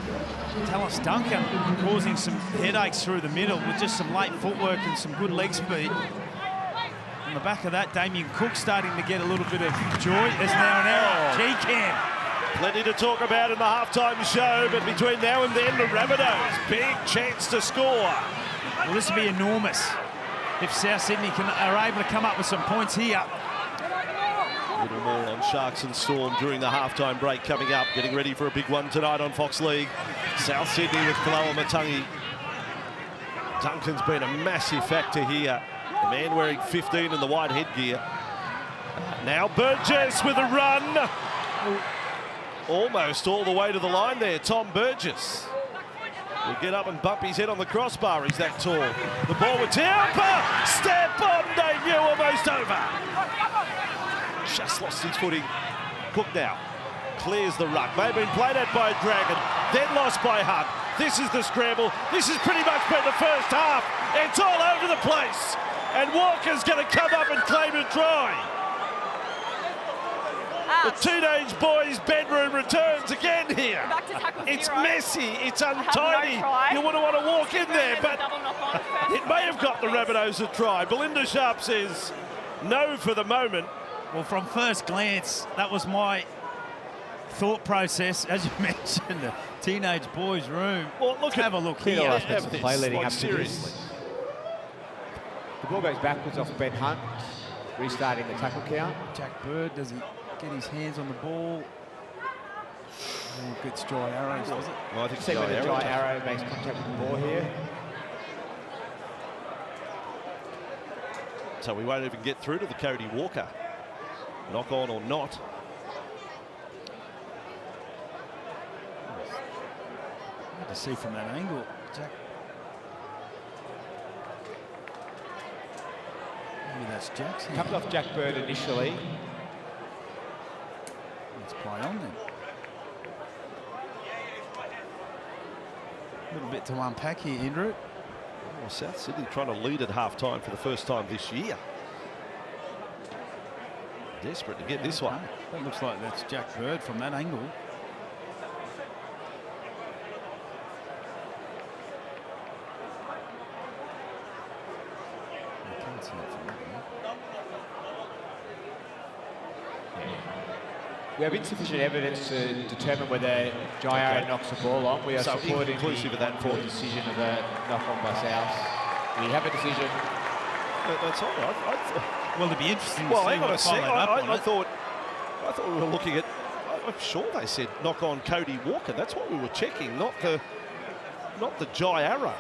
Tallis Duncan causing some headaches through the middle with just some late footwork and some good leg speed. On the back of that, Damien Cook starting to get a little bit of joy. There's now an error. G-Cam. Plenty to talk about in the halftime show, but between now and then, the Rabbitohs, big chance to score. Well, this will be enormous if South Sydney are able to come up with some points here. A little more on Sharks and Storm during the halftime break coming up. Getting ready for a big one tonight on Fox League. South Sydney with Kaloa Matangi. Duncan's been a massive factor here. The man wearing 15 in the white headgear. Now Burgess with a run. Almost all the way to the line there, Tom Burgess. Will get up and bump his head on the crossbar. He's that tall. The ball with Tialpa. Step on debut, almost over. Just lost his footing. Cook now clears the ruck. May have been played at by a Dragon, then lost by Hunt. This is the scramble. This has pretty much been the first half. It's all over the place. And Walker's going to come up and claim a try. The teenage boys' bedroom returns again here. It's messy, it's untidy. You wouldn't want to walk in there, but it may have got the Rabbitohs a try. Belinda Sharp says no for the moment. Well, from first glance, that was my thought process. As you mentioned, the teenage boys' room. Well, look, have a look here. Have this. Play leading up seriously. The ball goes backwards off Ben Hunt, restarting the tackle count. Jack Bird, does he get his hands on the ball? Gets dry arrows, was it? Well, I think See whether Jai Arrow makes contact with the ball here. So we won't even get through to the Cody Walker. Knock on or not. Hard to see from that angle, Jack. Maybe that's Jack's hand. Comes off Jack Bird initially. Let's play on then. A little bit to unpack here, Andrew. Well, South Sydney trying to lead at half-time for the first time this year. Desperate to get this one. That looks like that's Jack Bird from that angle. I can't see it from that one. We have insufficient evidence to determine whether Jai Arrow knocks the ball on. We are So supporting inclusive of that full decision of a knock-on by South. We have a decision. That's all right. Well, it'd be interesting to Well, see hang on a what sec. followed up on I it. thought we were looking at. I'm sure they said knock on Cody Walker. That's what we were checking, not the Jai Arrow.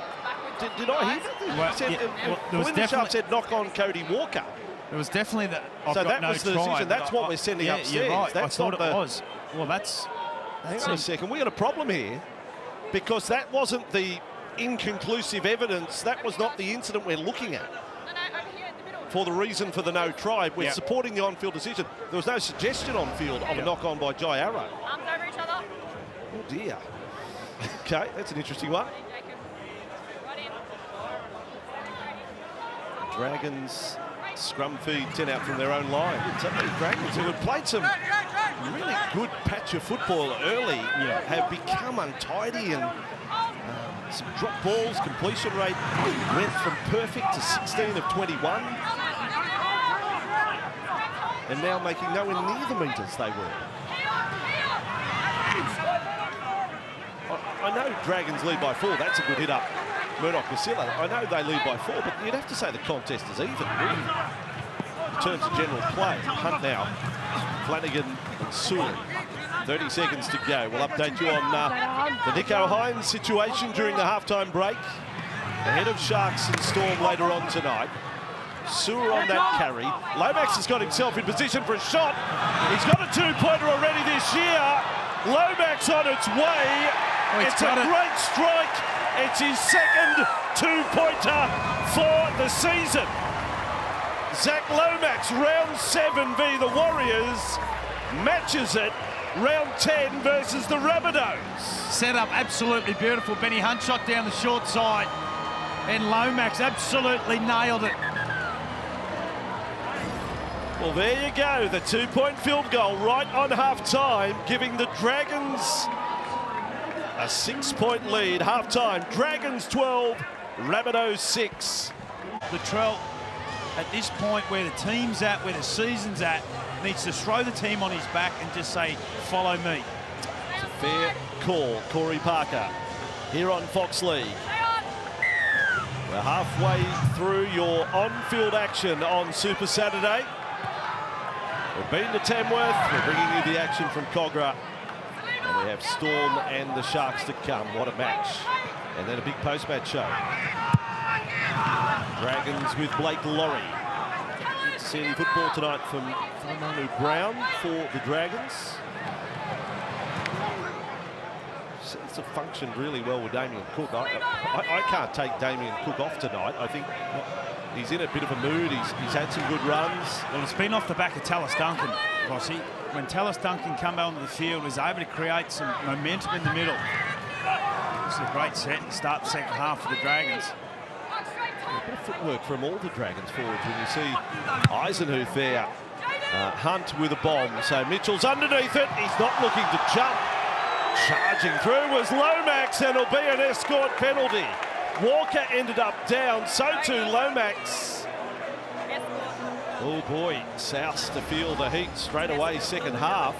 Did I hear that? Well, Said, yeah, well, there was Belinda Sharp definitely- said knock on Cody Walker. It was definitely that. I've So got that no was the try, decision. but That's what we're sending yeah, upstairs. You're right. That's I thought not it the- was. Well, that's. Hang on a second. We got a problem here because that wasn't the inconclusive evidence. That was not the incident we're looking at. No, over here in the middle. For the reason for the no try, we're Yeah. supporting the on-field decision. There was no suggestion on field of a knock-on by Jai Arrow. Arms over each other. Oh dear. Okay, that's an interesting one. Jacob. Right in. Dragons scrum feed 10 out from their own line. It's only Dragons who had played some really good patch of football early, have become untidy and some drop balls, completion rate went from perfect to 16 of 21. And now making nowhere near the metres they were. I know Dragons lead by 4. That's a good hit up. Murdoch-Vasilla. I know they lead by 4, but you'd have to say the contest is even, really. In terms of general play, Hunt now, Flanagan and Sewell. 30 seconds to go. We'll update you on the Nico Hines situation during the halftime break. Ahead of Sharks and Storm later on tonight. Sewell on that carry. Lomax has got himself in position for a shot. He's got a two-pointer already this year. Lomax on its way. It's a great strike. It's his second two-pointer for the season. Zach Lomax, round 7 v the Warriors, matches it round 10 versus the Rabbitohs. Set up absolutely beautiful. Benny Hunt shot down the short side, and Lomax absolutely nailed it. Well, there you go, the two-point field goal right on half-time, giving the Dragons a 6-point lead. Half-time, Dragons 12, Rabbitohs 6. Latrell, at this point where the team's at, where the season's at, needs to throw the team on his back and just say, follow me. It's a fair call, Corey Parker, here on Fox League. We're halfway through your on-field action on Super Saturday. We've been to Tamworth, we're bringing you the action from Cogra. And we have Storm and the Sharks to come. What a match. And then a big post-match show. Dragons with Blake Laurie. Seeing football tonight from Manu Brown for the Dragons. Seems to function really well with Damien Cook. I can't take Damien Cook off tonight. I think he's in a bit of a mood. He's had some good runs. Well, it's been off the back of Tallis Duncan, Rossi. When Tallis Duncan come onto the field, was able to create some momentum in the middle. This is a great set to start the second half for the Dragons. A bit of footwork from all the Dragons forwards when you see Eisenhuth there. Hunt with a bomb. So Mitchell's underneath it. He's not looking to jump. Charging through was Lomax, and it'll be an escort penalty. Walker ended up down, so too Lomax. Oh boy, South to feel the heat straight away second half.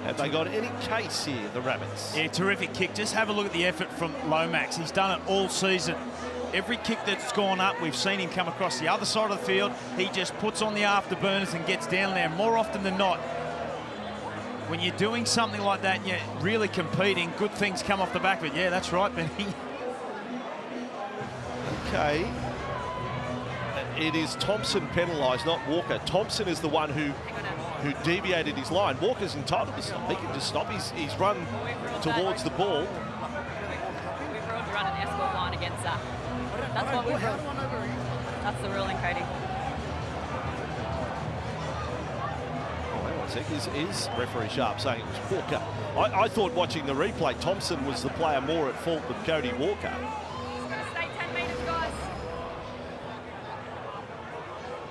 Have they got any case here, the Rabbits? Yeah, terrific kick. Just have a look at the effort from Lomax. He's done it all season. Every kick that's gone up, we've seen him come across the other side of the field. He just puts on the afterburners and gets down there more often than not. when you're doing something like that and you're really competing, good things come off the back of it. Yeah, that's right, Benny. Okay. It is Thompson penalised, not Walker. Thompson is the one who deviated his line. Walker's entitled to stop. He can just stop. He's run towards the ball. We've ruled to run an escort line against that. That's what we've ruled. That's the ruling, Cody. Oh, hang on a sec. Is referee Sharp saying it was Walker? I thought watching the replay, Thompson was the player more at fault than Cody Walker. Stay 10 metres, guys.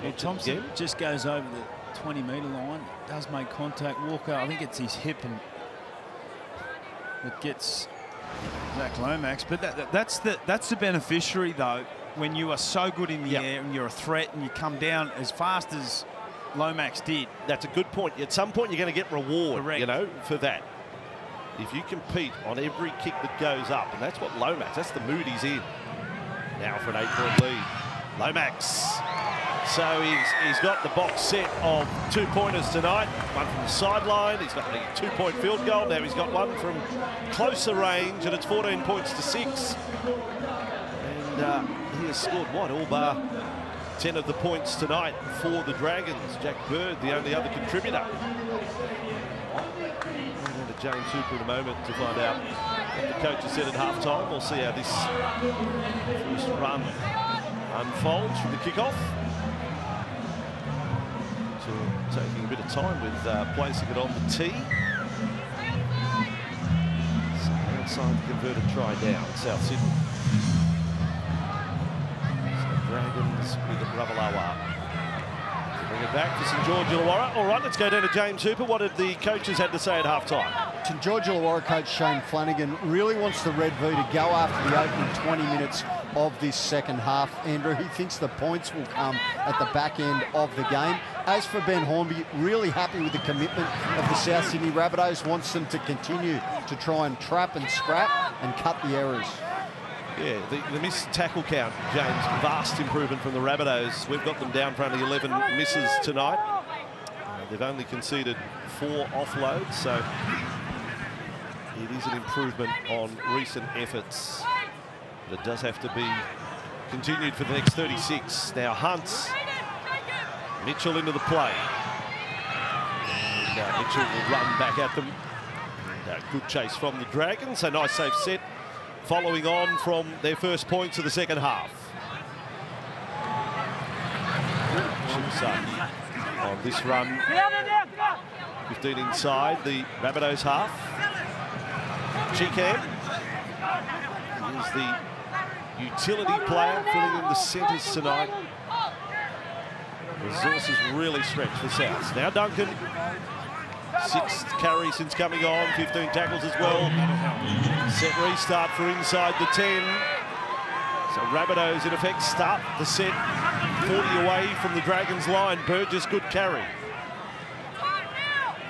Well, Thompson just goes over the 20-metre line, does make contact. Walker, I think it's his hip and that gets Zach Lomax. But that's the beneficiary, though, when you are so good in the air and you're a threat and you come down as fast as Lomax did. That's a good point. At some point, you're going to get reward, Correct. you know, for that. If you compete on every kick that goes up, and that's what Lomax, that's the mood he's in. Now for an 8-point lead. Lomax. So he's got the box set of 2-pointers tonight. One from the sideline. He's got the 2-point field goal. Now he's got one from closer range, and it's 14 points to 6. And he has scored what? All bar 10 of the points tonight for the Dragons. Jack Bird, the only other contributor. We'll go to James Hooper in a moment to find out what the coach has said at halftime. We'll see how this first run unfolds from the kickoff. So taking a bit of time with placing it on the tee. So outside the converted try down, South Sydney. So Dragons with Rabbitohs. Bring it back to St George Illawarra. All right, let's go down to James Hooper. What did the coaches had to say at halftime? St George Illawarra coach Shane Flanagan really wants the Red V to go after the opening 20 minutes of this second half. Andrew, he thinks the points will come at the back end of the game. As for Ben Hornby, really happy with the commitment of the South Sydney Rabbitohs, wants them to continue to try and trap and scrap and cut the errors. Yeah, the missed tackle count, James, vast improvement from the Rabbitohs. We've got them down for only 11 misses tonight. They've only conceded 4 offloads, so it is an improvement on recent efforts. But it does have to be continued for the next 36. Now Hunt, Mitchell into the play. And Mitchell will run back at them. And, good chase from the Dragons, so nice safe set. Following on from their first points of the second half. Shinsaki on this run. 15 inside the Rabbitohs half. Cheekham is the utility player filling in the centres tonight. Resources really stretched for Souths. Now Duncan. 6th carry since coming on, 15 tackles as well. Set restart for inside the 10. So Rabbitohs in effect start the set 40 away from the Dragons line. Burgess, good carry.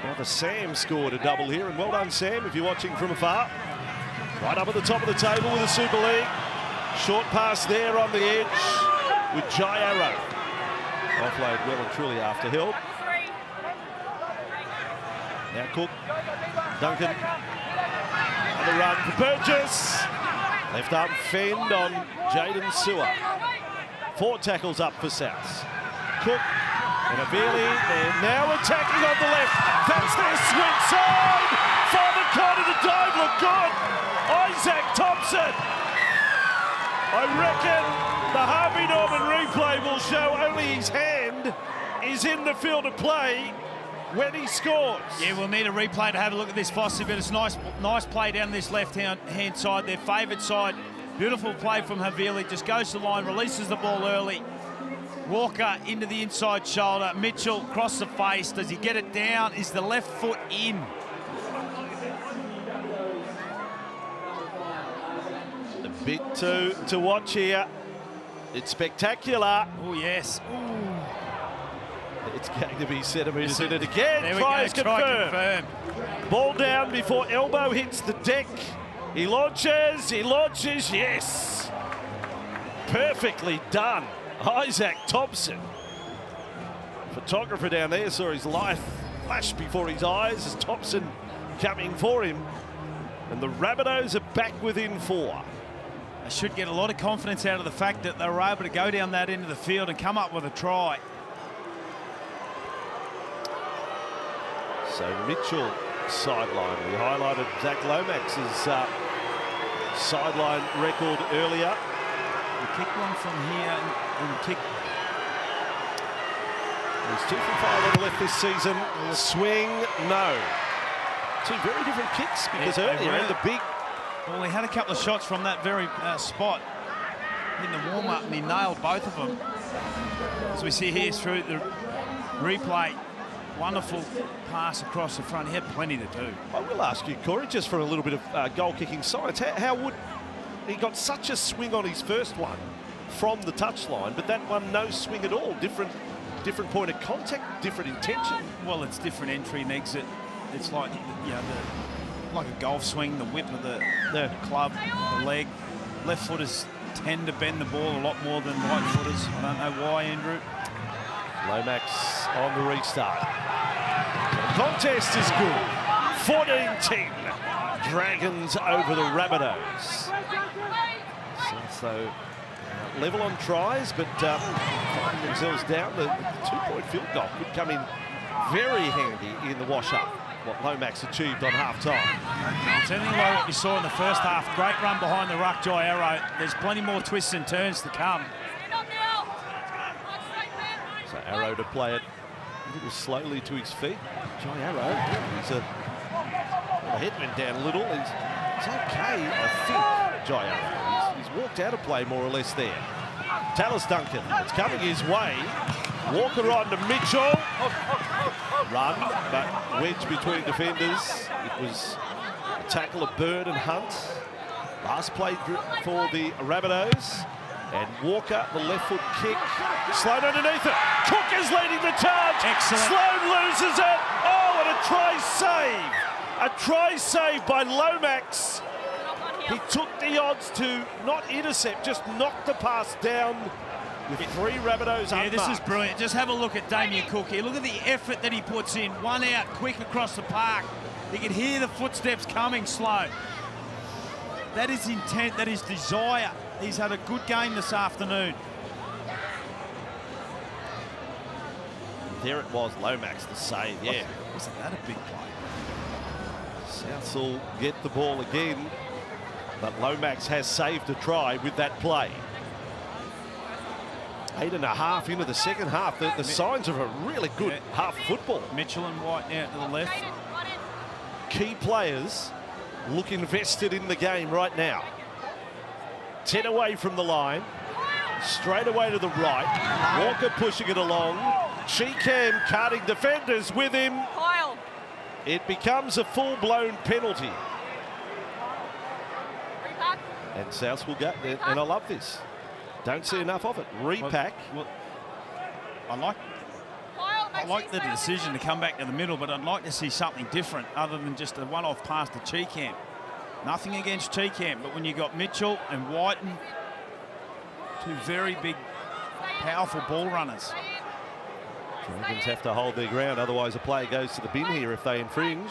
Now Sam scored a double here, and well done Sam if you're watching from afar. Right up at the top of the table with the Super League. Short pass there on the edge with Jai Arrow. Offload well and truly after help. Now Cook, Duncan, another run for Burgess. Left arm fend on Jaden Sewer. 4 tackles up for Souths. Cook and Avili, they're now attacking on the left. That's their sweet side. For the corner, the dive looked good. Isaac Thompson. I reckon the Harvey Norman replay will show only his hand is in the field of play when he scores. Yeah, we'll need a replay to have a look at this, Fossey, but it's nice play down this left-hand side, their favoured side. Beautiful play from Havili, just goes to the line, releases the ball early. Walker into the inside shoulder, Mitchell across the face. Does he get it down? Is the left foot in? A bit to watch here. It's spectacular. Oh, yes. Ooh. It's going to be centimetres in it again. There we go. Try confirmed. Ball down before elbow hits the deck. He launches, yes. Perfectly done. Isaac Thompson. Photographer down there saw his life flashed before his eyes as Thompson coming for him. And the Rabbitohs are back within 4. They should get a lot of confidence out of the fact that they were able to go down that end of the field and come up with a try. So Mitchell sideline. We highlighted Zach Lomax's sideline record earlier. We kick one from here and kick. He's 2 from 5 on the left this season. Swing, no. 2 very different kicks because earlier in the big. Well, he had a couple of shots from that very spot in the warm-up and he nailed both of them. As we see here through the replay, wonderful pass across the front. He had plenty to do. I will ask you, Corey, just for a little bit of goal-kicking science, how would he got such a swing on his first one from the touchline, but that one no swing at all? Different point of contact, different intention. Well, it's different entry and exit. It's like, you know, like a golf swing, the whip of the club, the leg. Left footers tend to bend the ball a lot more than right footers. I don't know why, Andrew. Lomax on the restart. The contest is good. 14-10. Dragons over the Rabbitohs. So level on tries, but finding themselves down. The 2-point field goal could come in very handy in the wash-up. What Lomax achieved on half-time. It's anything like what we saw in the first half. Great run behind the ruck, Jai Arrow. There's plenty more twists and turns to come. So Arrow to play it a little slowly to his feet. Jai Arrow, the head went down a little. He's okay, I think, Jai Arrow. He's walked out of play more or less there. Tallis Duncan, it's coming his way. Walker on to Mitchell. Run, but wedge between defenders. It was a tackle of Bird and Hunt. Last play for the Rabbitohs. And Walker, the left foot kick. Sloan underneath it. Cook is leading the charge. Excellent. Sloan loses it. Oh, and a try save. A try save by Lomax. He took the odds to not intercept, just knock the pass down with 3 Rabbitohs unmarked. Yeah, this is brilliant. Just have a look at Damien Cook here. Look at the effort that he puts in. One out, quick across the park. You can hear the footsteps coming slow. That is intent, that is desire. He's had a good game this afternoon. There it was, Lomax the save, yeah. Wasn't that a big play? Souths will get the ball again, but Lomax has saved a try with that play. 8.5 into the second half. The signs of a really good half football. Mitchell and White now to the left. Key players look invested in the game right now. 10 away from the line. Straight away to the right. Walker pushing it along. Cheekham carting defenders with him. Kyle. It becomes a full-blown penalty. And Souths will go, and I love this. Don't see enough of it. Repack. Well, I like the decision to come back to the middle, but I'd like to see something different other than just a one-off pass to Cheekham. Nothing against Cheekham, but when you got Mitchell and Whiten, 2 very big, powerful ball runners. Dragons have to hold their ground, otherwise a player goes to the bin here if they infringe.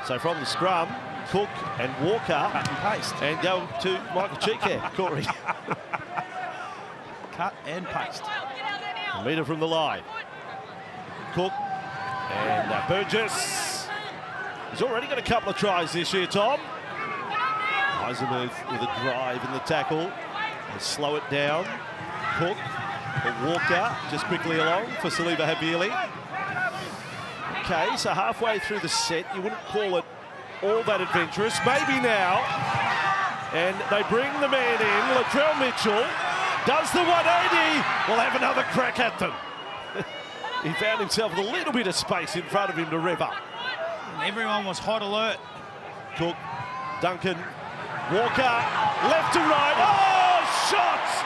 So from the scrum, Cook and Walker cut and paste, and go to Michael Cheekham. Corey. Cut and paste. A metre from the line. Cook and Burgess. He's already got a couple of tries this year, Tom. Eisenmuth with a drive in the tackle. And slow it down. Cook and Walker just quickly along for Saliba Havili. Okay, so halfway through the set, you wouldn't call it all that adventurous. Maybe now. And they bring the man in, Latrell Mitchell. Does the 180. We'll have another crack at them. He found himself with a little bit of space in front of him to rev up. And everyone was hot alert. Cook, Duncan, Walker, left to right. Oh, shots!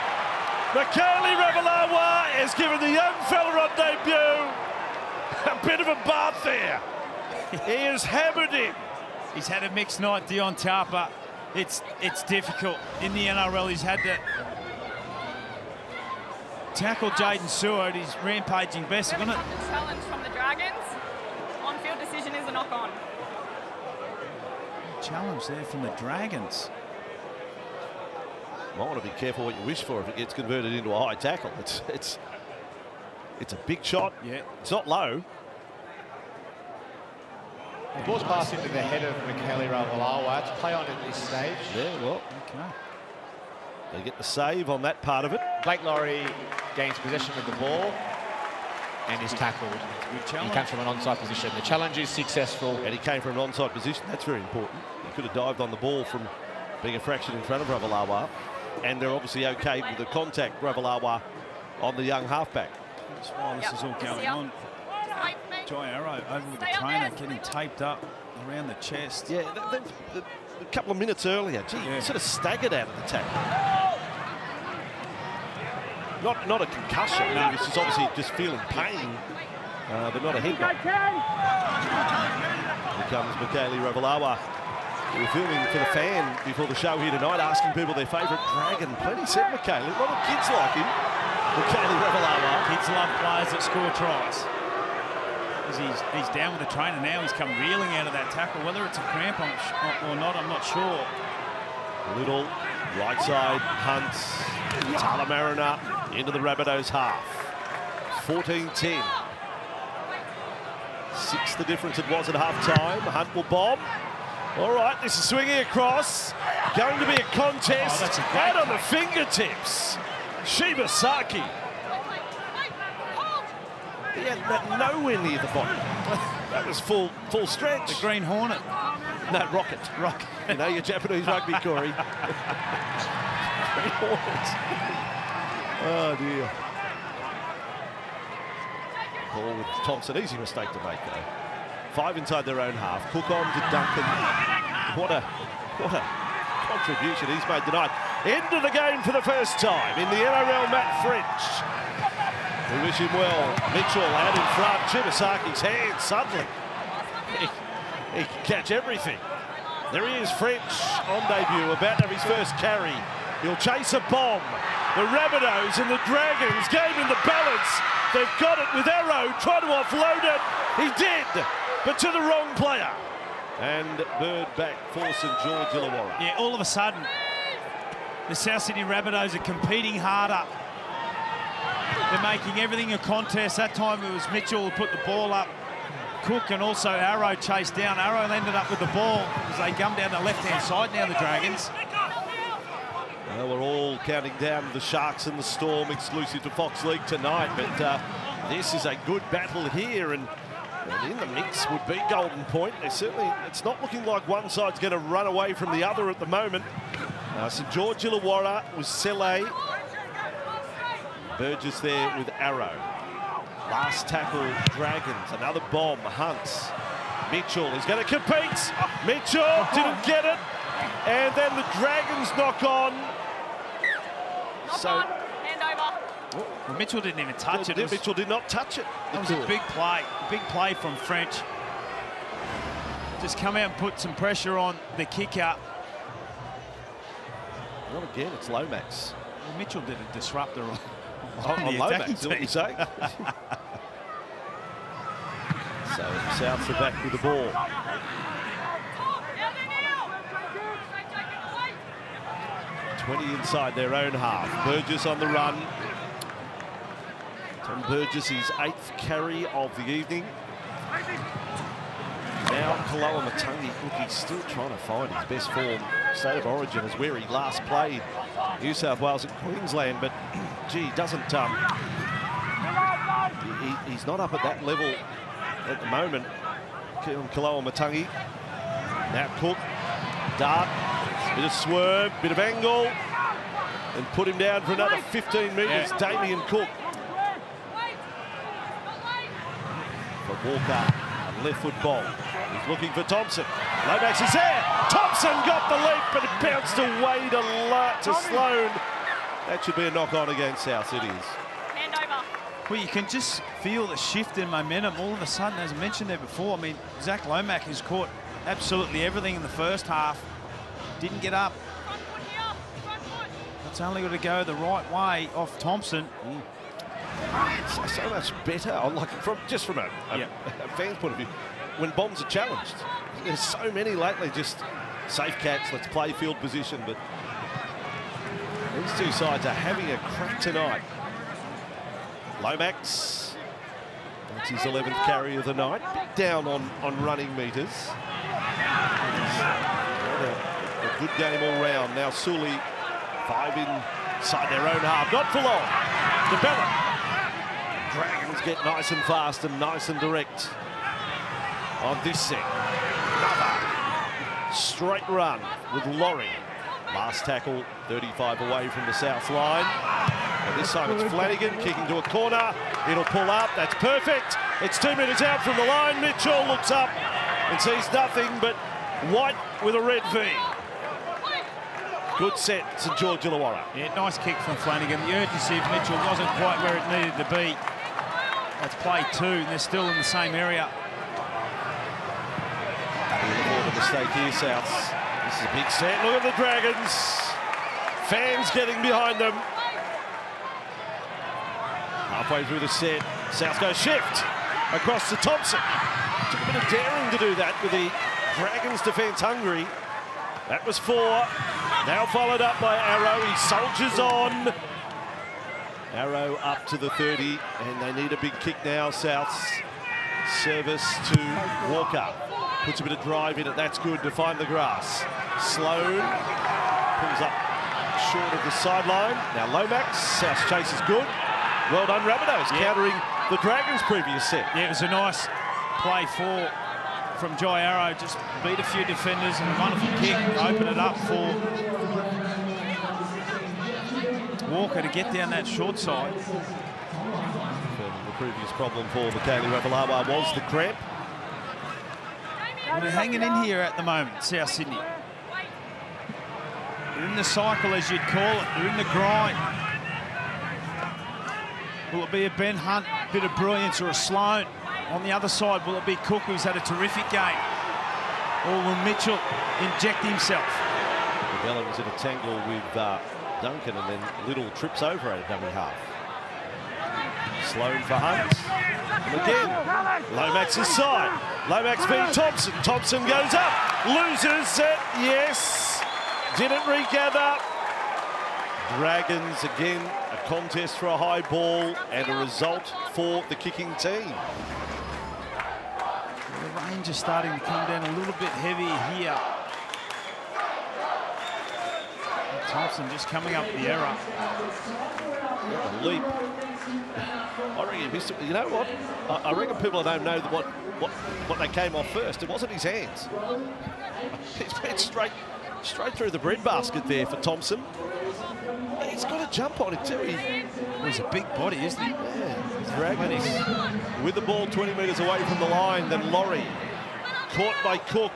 Makali Ravalawa has given the young fella on debut a bit of a bath there. He has hammered him. He's had a mixed night, Dion Tapa. It's difficult. In the NRL, he's had to tackle Jaden Seward. He's rampaging best. Challenge from the Dragons on on-field decision is a knock-on. Challenge there from the Dragons. Might want to be careful what you wish for if it gets converted into a high tackle. It's a big shot. Yeah. It's not low. The ball's passed into the head of Michaeli Ravalawa. It's play on at this stage. Yeah, well, Okay. they get the save on that part of it. Blake Laurie gains possession of the ball and is tackled. He comes from an onside position. The challenge is successful. And he came from an onside position. That's very important. He could have dived on the ball from being a fraction in front of Ravalawa. And they're obviously okay with the contact, Ravalawa, on the young halfback. That's while this is all going on. Jai Arrow over with the trainer, getting taped up around the chest. Yeah, a couple of minutes earlier, gee, he sort of staggered out of the tackle. Not a concussion, no. He was just obviously just feeling pain, but not a head knock. Here comes Michaeli Ravalawa. We were filming for the fan before the show here tonight, asking people their favourite Dragon. Plenty said Michaeli. A lot of kids like him. Michaeli Ravalawa. Kids love players that score tries. He's down with the trainer now. He's come reeling out of that tackle. Whether it's a cramp or not, I'm not sure. Little right side, Hunt, Talamarina into the Rabbitohs half. 14-10. 6 the difference it was at half time. Hunt will bomb. All right, this is swinging across. Going to be a contest. Oh, that's a great out on play. the fingertips. Shibasaki. He had that nowhere near the bottom. That was full stretch. The Green Hornet. No, Rocket. You know your Japanese rugby, Corey. Green Hornet. Oh, dear. Ball with Thompson. Easy mistake to make, though. 5 inside their own half. Cook on to Duncan. What a contribution he's made tonight. End of the game for the first time in the NRL. Matt French. We wish him well. Mitchell out in front. Chibasaki's hands suddenly. He can catch everything. There he is, French on debut, about to have his first carry. He'll chase a bomb. The Rabbitohs and the Dragons gave him the balance. They've got it with Arrow, trying to offload it. He did, but to the wrong player. And Bird back for St George Illawarra. Yeah, all of a sudden, the South Sydney Rabbitohs are competing harder. They're making everything a contest. That time it was Mitchell who put the ball up. Cook and also Arrow chased down. Arrow ended up with the ball as they come down the left-hand side now, the Dragons. Well, we're all counting down the Sharks and the Storm exclusive to Fox League tonight, but this is a good battle here, and in the mix would be Golden Point. It's not looking like one side's going to run away from the other at the moment. St George Illawarra was Sele. Burgess there with Arrow. Last tackle, Dragons. Another bomb, Hunt. Mitchell is going to compete. Mitchell didn't get it. And then the Dragons knock on. Hand over. Well, Mitchell didn't even touch it. Mitchell did not touch it. That was a big play from French. Just come out and put some pressure on the kick out. Not again, it's Lomax. Well, Mitchell did a disruptor on Lomax, is what you say. So Souths are back with the ball. 20 inside their own half. Burgess on the run. Tom Burgess, his 8th carry of the evening. Now Kaloa Matangi, look, he's still trying to find his best form. State of origin is where he last played New South Wales and Queensland, but gee, he doesn't. He's not up at that level at the moment. Kaloa Matangi. Now Cook, dart, bit of swerve, bit of angle, and put him down for another 15 metres. Yeah. Damien Cook. For Walker, a left foot ball. He's looking for Thompson. Lomax is there. Thompson got the leap, but it bounced away to Sloan. That should be a knock-on against South Cities. Hand over. Well, you can just feel the shift in momentum all of a sudden, as I mentioned there before. I mean, Zach Lomax has caught absolutely everything in the first half. Didn't get up. It's only got to go the right way off Thompson. It's so much better. Like from a fan's point of view, when bombs are challenged. There's so many lately, just safe catch, let's play field position, but these two sides are having a crack tonight. Lomax, that's his 11th carry of the night, bit down on running metres. A good game all round. Now Sully, 5 inside their own half, not for long. DeBella. Dragons get nice and fast and nice and direct on this set. Another straight run with Laurie. Last tackle, 35 away from the south line. And this time it's Flanagan kicking to a corner. It'll pull up, that's perfect. It's 2 metres out from the line. Mitchell looks up and sees nothing but white with a red V. Good set, St George Illawarra. Yeah, nice kick from Flanagan. The urgency of Mitchell wasn't quite where it needed to be. That's play 2, and they're still in the same area. The mistake here, Souths. This is a big set. Look at the Dragons. Fans getting behind them. Halfway through the set, South goes shift across to Thompson. Took a bit of daring to do that with the Dragons defence hungry. That was 4. Now followed up by Arrow. He soldiers on. Arrow up to the 30, and they need a big kick now. Souths. Service to Walker. Puts a bit of drive in it. That's good to find the grass. Sloan pulls up short of the sideline. Now Lomax. South's chase is good. Well done, Rabbitohs, countering the Dragons' previous set. Yeah, it was a nice play from Jai Arrow. Just beat a few defenders and a wonderful kick. Open it up for Walker to get down that short side. The previous problem for the Kaylee Ravalawa was the cramp. Well, they're hanging in here at the moment, South Sydney. They're in the cycle, as you'd call it. They're in the grind. Will it be a Ben Hunt, bit of brilliance, or a Sloan? On the other side, will it be Cook, who's had a terrific game? Or will Mitchell inject himself? Bellam's in a tangle with Duncan, and then Little trips over at a dummy half. Sloan for Hunt. And again, Lomax's side. Lomax being Thompson. Thompson goes up, loses it, yes. Didn't regather. Dragons again, a contest for a high ball and a result for the kicking team. The range is starting to come down a little bit heavier here. And Thompson just coming up the error. What a leap. I reckon he missed it. You know what? I reckon people don't know what they came off first. It wasn't his hands. He's went straight through the breadbasket there for Thompson. He's got a jump on it too. He's a big body, isn't he? Yeah, Dragons with the ball 20 metres away from the line. Then Laurie caught by Cook.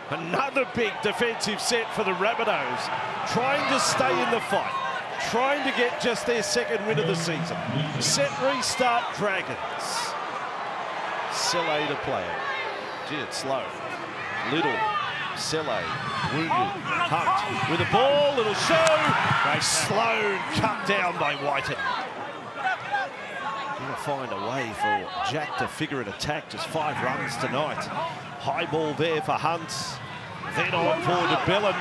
Another big defensive set for the Rabbitohs, trying to stay in the fight, trying to get just their second win of the season. Set restart, Dragons. Selle to play it. Gee, it's slow. Little. Selle, wounded, Hunt with the ball, little show. Sloan cut down by Whiten. Going to find a way for Jack to figure an attack, just 5 runs tonight. High ball there for Hunt. Then on for DeBellin.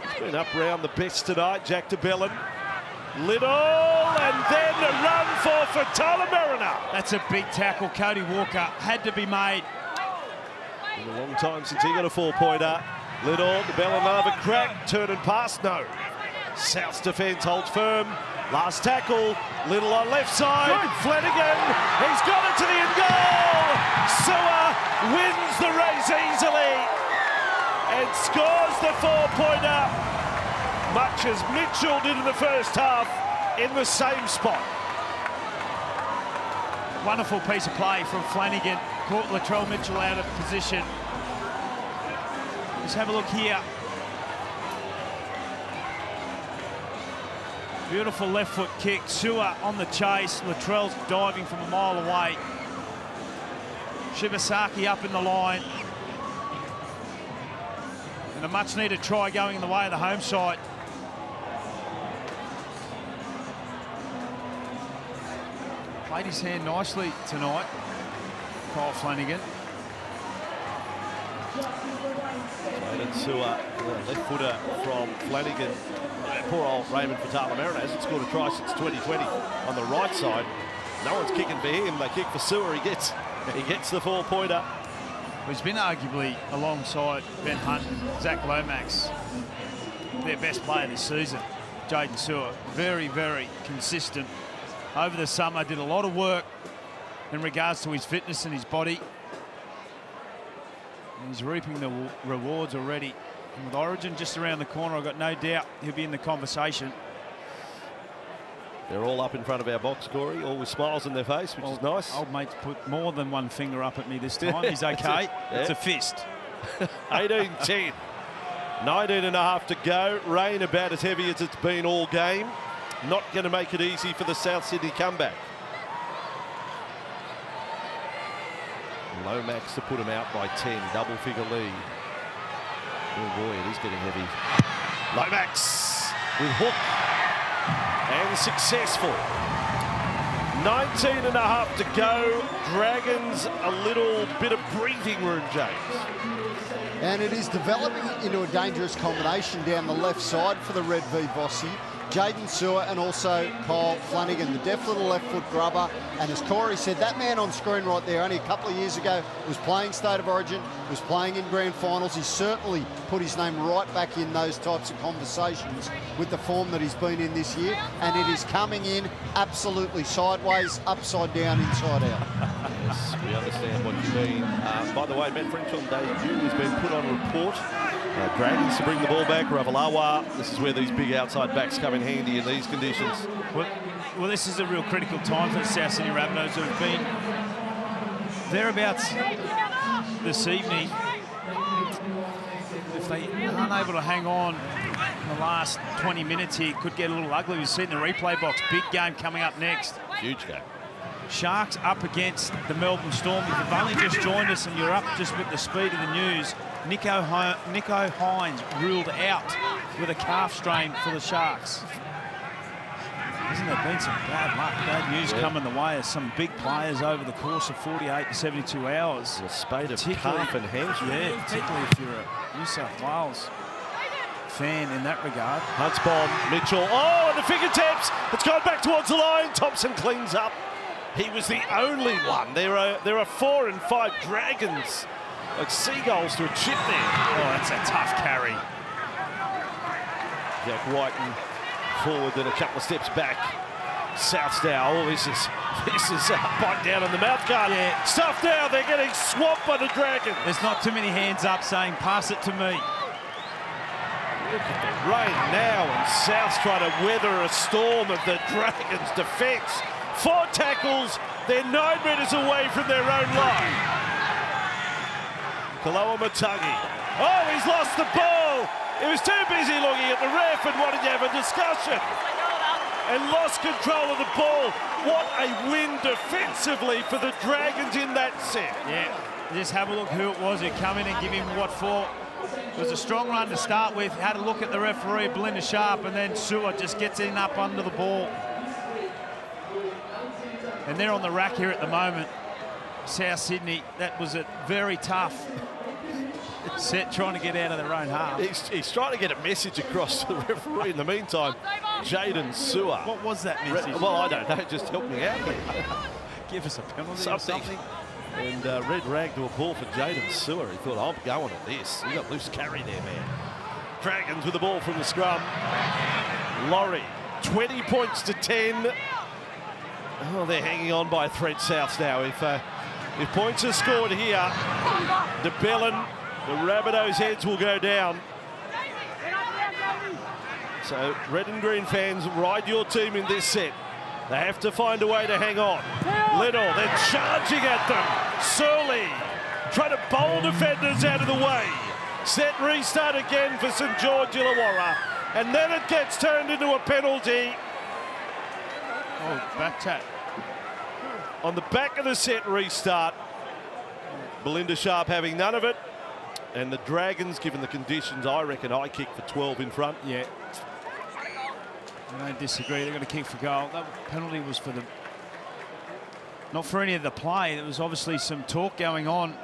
He's been up round the best tonight, Jack DeBellin. Little, and then a run for Fatala Mariner. That's a big tackle. Cody Walker had to be made. Been a long time since he got a 4-pointer. Little, DeBellin another crack, turn and pass, no. South's defence holds firm. Last tackle, Little on left side. Flanagan, he's got it to the end goal. Sewer wins the race easily and scores the 4-pointer, much as Mitchell did in the first half in the same spot. Wonderful piece of play from Flanagan. Caught Latrell Mitchell out of position. Just have a look here. Beautiful left foot kick. Sewer on the chase. Latrell's diving from a mile away. Shibasaki up in the line. And a much needed try going in the way of the home side. Played his hand nicely tonight, Kyle Flanagan. Jaden Sewer, left footer from Flanagan. Poor old Raymond Fatala-Mariner hasn't scored a try since 2020 on the right side. No one's kicking for him. They kick for Sewer. He gets the 4-pointer. He's been arguably alongside Ben Hunt, Zach Lomax, their best player this season. Jaden Sewer, very, very consistent. Over the summer, did a lot of work in regards to his fitness and his body. And he's reaping the rewards already. And with Origin just around the corner, I've got no doubt he'll be in the conversation. They're all up in front of our box, Corey, all with smiles on their face, which is nice. Old mate's put more than one finger up at me this time. He's okay. Yeah. It's a fist. 18-10. 19 and a half to go. Rain about as heavy as it's been all game. Not going to make it easy for the South Sydney comeback. Lomax to put him out by 10. Double-figure lead. Oh boy, it is getting heavy. Lomax with hook. And successful. 19 and a half to go. Dragons a little bit of breathing room, James. And it is developing into a dangerous combination down the left side for the Red v Vossi. Jaden Sewer and also Kyle Flanagan, the deft little left foot grubber. And as Corey said, that man on screen right there only a couple of years ago was playing State of Origin, was playing in grand finals. He's certainly put his name right back in those types of conversations with the form that he's been in this year. And it is coming in absolutely sideways, upside down, inside out. Yes, we understand what you mean. By the way, Matt French on debut has been put on report. Dragons to bring the ball back. Ravalawa. This is where these big outside backs come in handy in these conditions. Well, this is a real critical time for the South Sydney Rabbitohs, who have been thereabouts this evening. If they aren't able to hang on in the last 20 minutes here, it could get a little ugly. We've seen the replay box. Big game coming up next. Huge game. Sharks up against the Melbourne Storm. If you've only just joined us and you're up just with the speed of the news, Nico Hines ruled out with a calf strain for the Sharks. Hasn't there been some bad news coming the way of some big players over the course of 48 to 72 hours? A spate of calf and hamstring. Yeah, particularly if you're a New South Wales fan in that regard. Hunt's bomb, Mitchell. Oh, and the fingertips. It's gone back towards the line. Thompson cleans up. He was the only one. There are 4 and 5 Dragons like seagulls to a chip there. Oh, that's a tough carry. Jack Whiten forward, then a couple of steps back. Southdown. Oh, this is a bite down on the mouth guard. Yeah. Stuff now. They're getting swamped by the Dragons. There's not too many hands up saying, pass it to me. Look at the rain now, and South's trying to weather a storm of the Dragons' defence. 4 tackles. They're 9 metres away from their own line. Kaloa Matangi. Oh, he's lost the ball. He was too busy looking at the ref and wanted to have a discussion. And lost control of the ball. What a win defensively for the Dragons in that set. Yeah, just have a look who it was who come in and give him what for. It was a strong run to start with. Had a look at the referee, Belinda Sharp, and then Sewer just gets in up under the ball. And they're on the rack here at the moment. South Sydney, that was a very tough set trying to get out of their own half. He's trying to get a message across to the referee. In the meantime, Jaden Sewer. What was that message? Well, I don't know. Just help me out. Give us a penalty or something. And red rag to a ball for Jaden Sewer. He thought, I'm going at this. He got loose carry there, man. Dragons with the ball from the scrum. Laurie, 20 points to 10. Oh, they're hanging on by a thread, South now. If points are scored here, de Bellin, the Rabbitohs' heads will go down. So, red and green fans, ride your team in this set. They have to find a way to hang on. Little, they're charging at them. Surly, trying to bowl defenders out of the way. Set restart again for St George Illawarra. And then it gets turned into a penalty. Oh, back tap. On the back of the set restart. Belinda Sharp having none of it. And the Dragons, given the conditions, I reckon I kick for 12 in front. Yeah. I don't disagree. They're going to kick for goal. That penalty was for the... Not for any of the play. There was obviously some talk going on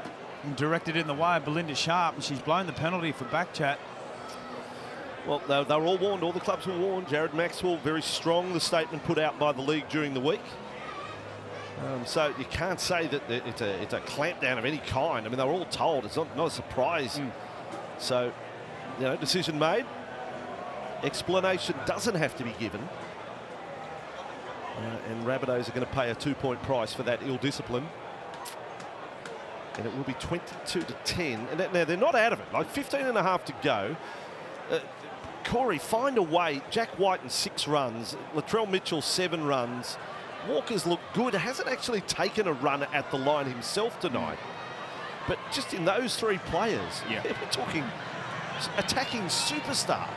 and directed in the way of Belinda Sharp, and she's blown the penalty for back chat. Well, they were all warned. All the clubs were warned. Jared Maxwell, very strong, the statement put out by the league during the week. So you can't say that it's a clampdown of any kind. I mean, they were all told. It's not a surprise. So, you know, decision made. Explanation doesn't have to be given. And Rabbitohs are going to pay a 2-point price for that ill discipline. And it will be 22-10. And now they're not out of it. Like 15 and a half to go. Corey, find a way. Jack Whiten 6 runs. Latrell Mitchell 7 runs. Walker's looked good. Hasn't actually taken a run at the line himself tonight. But just in those 3 players, we're talking attacking superstars.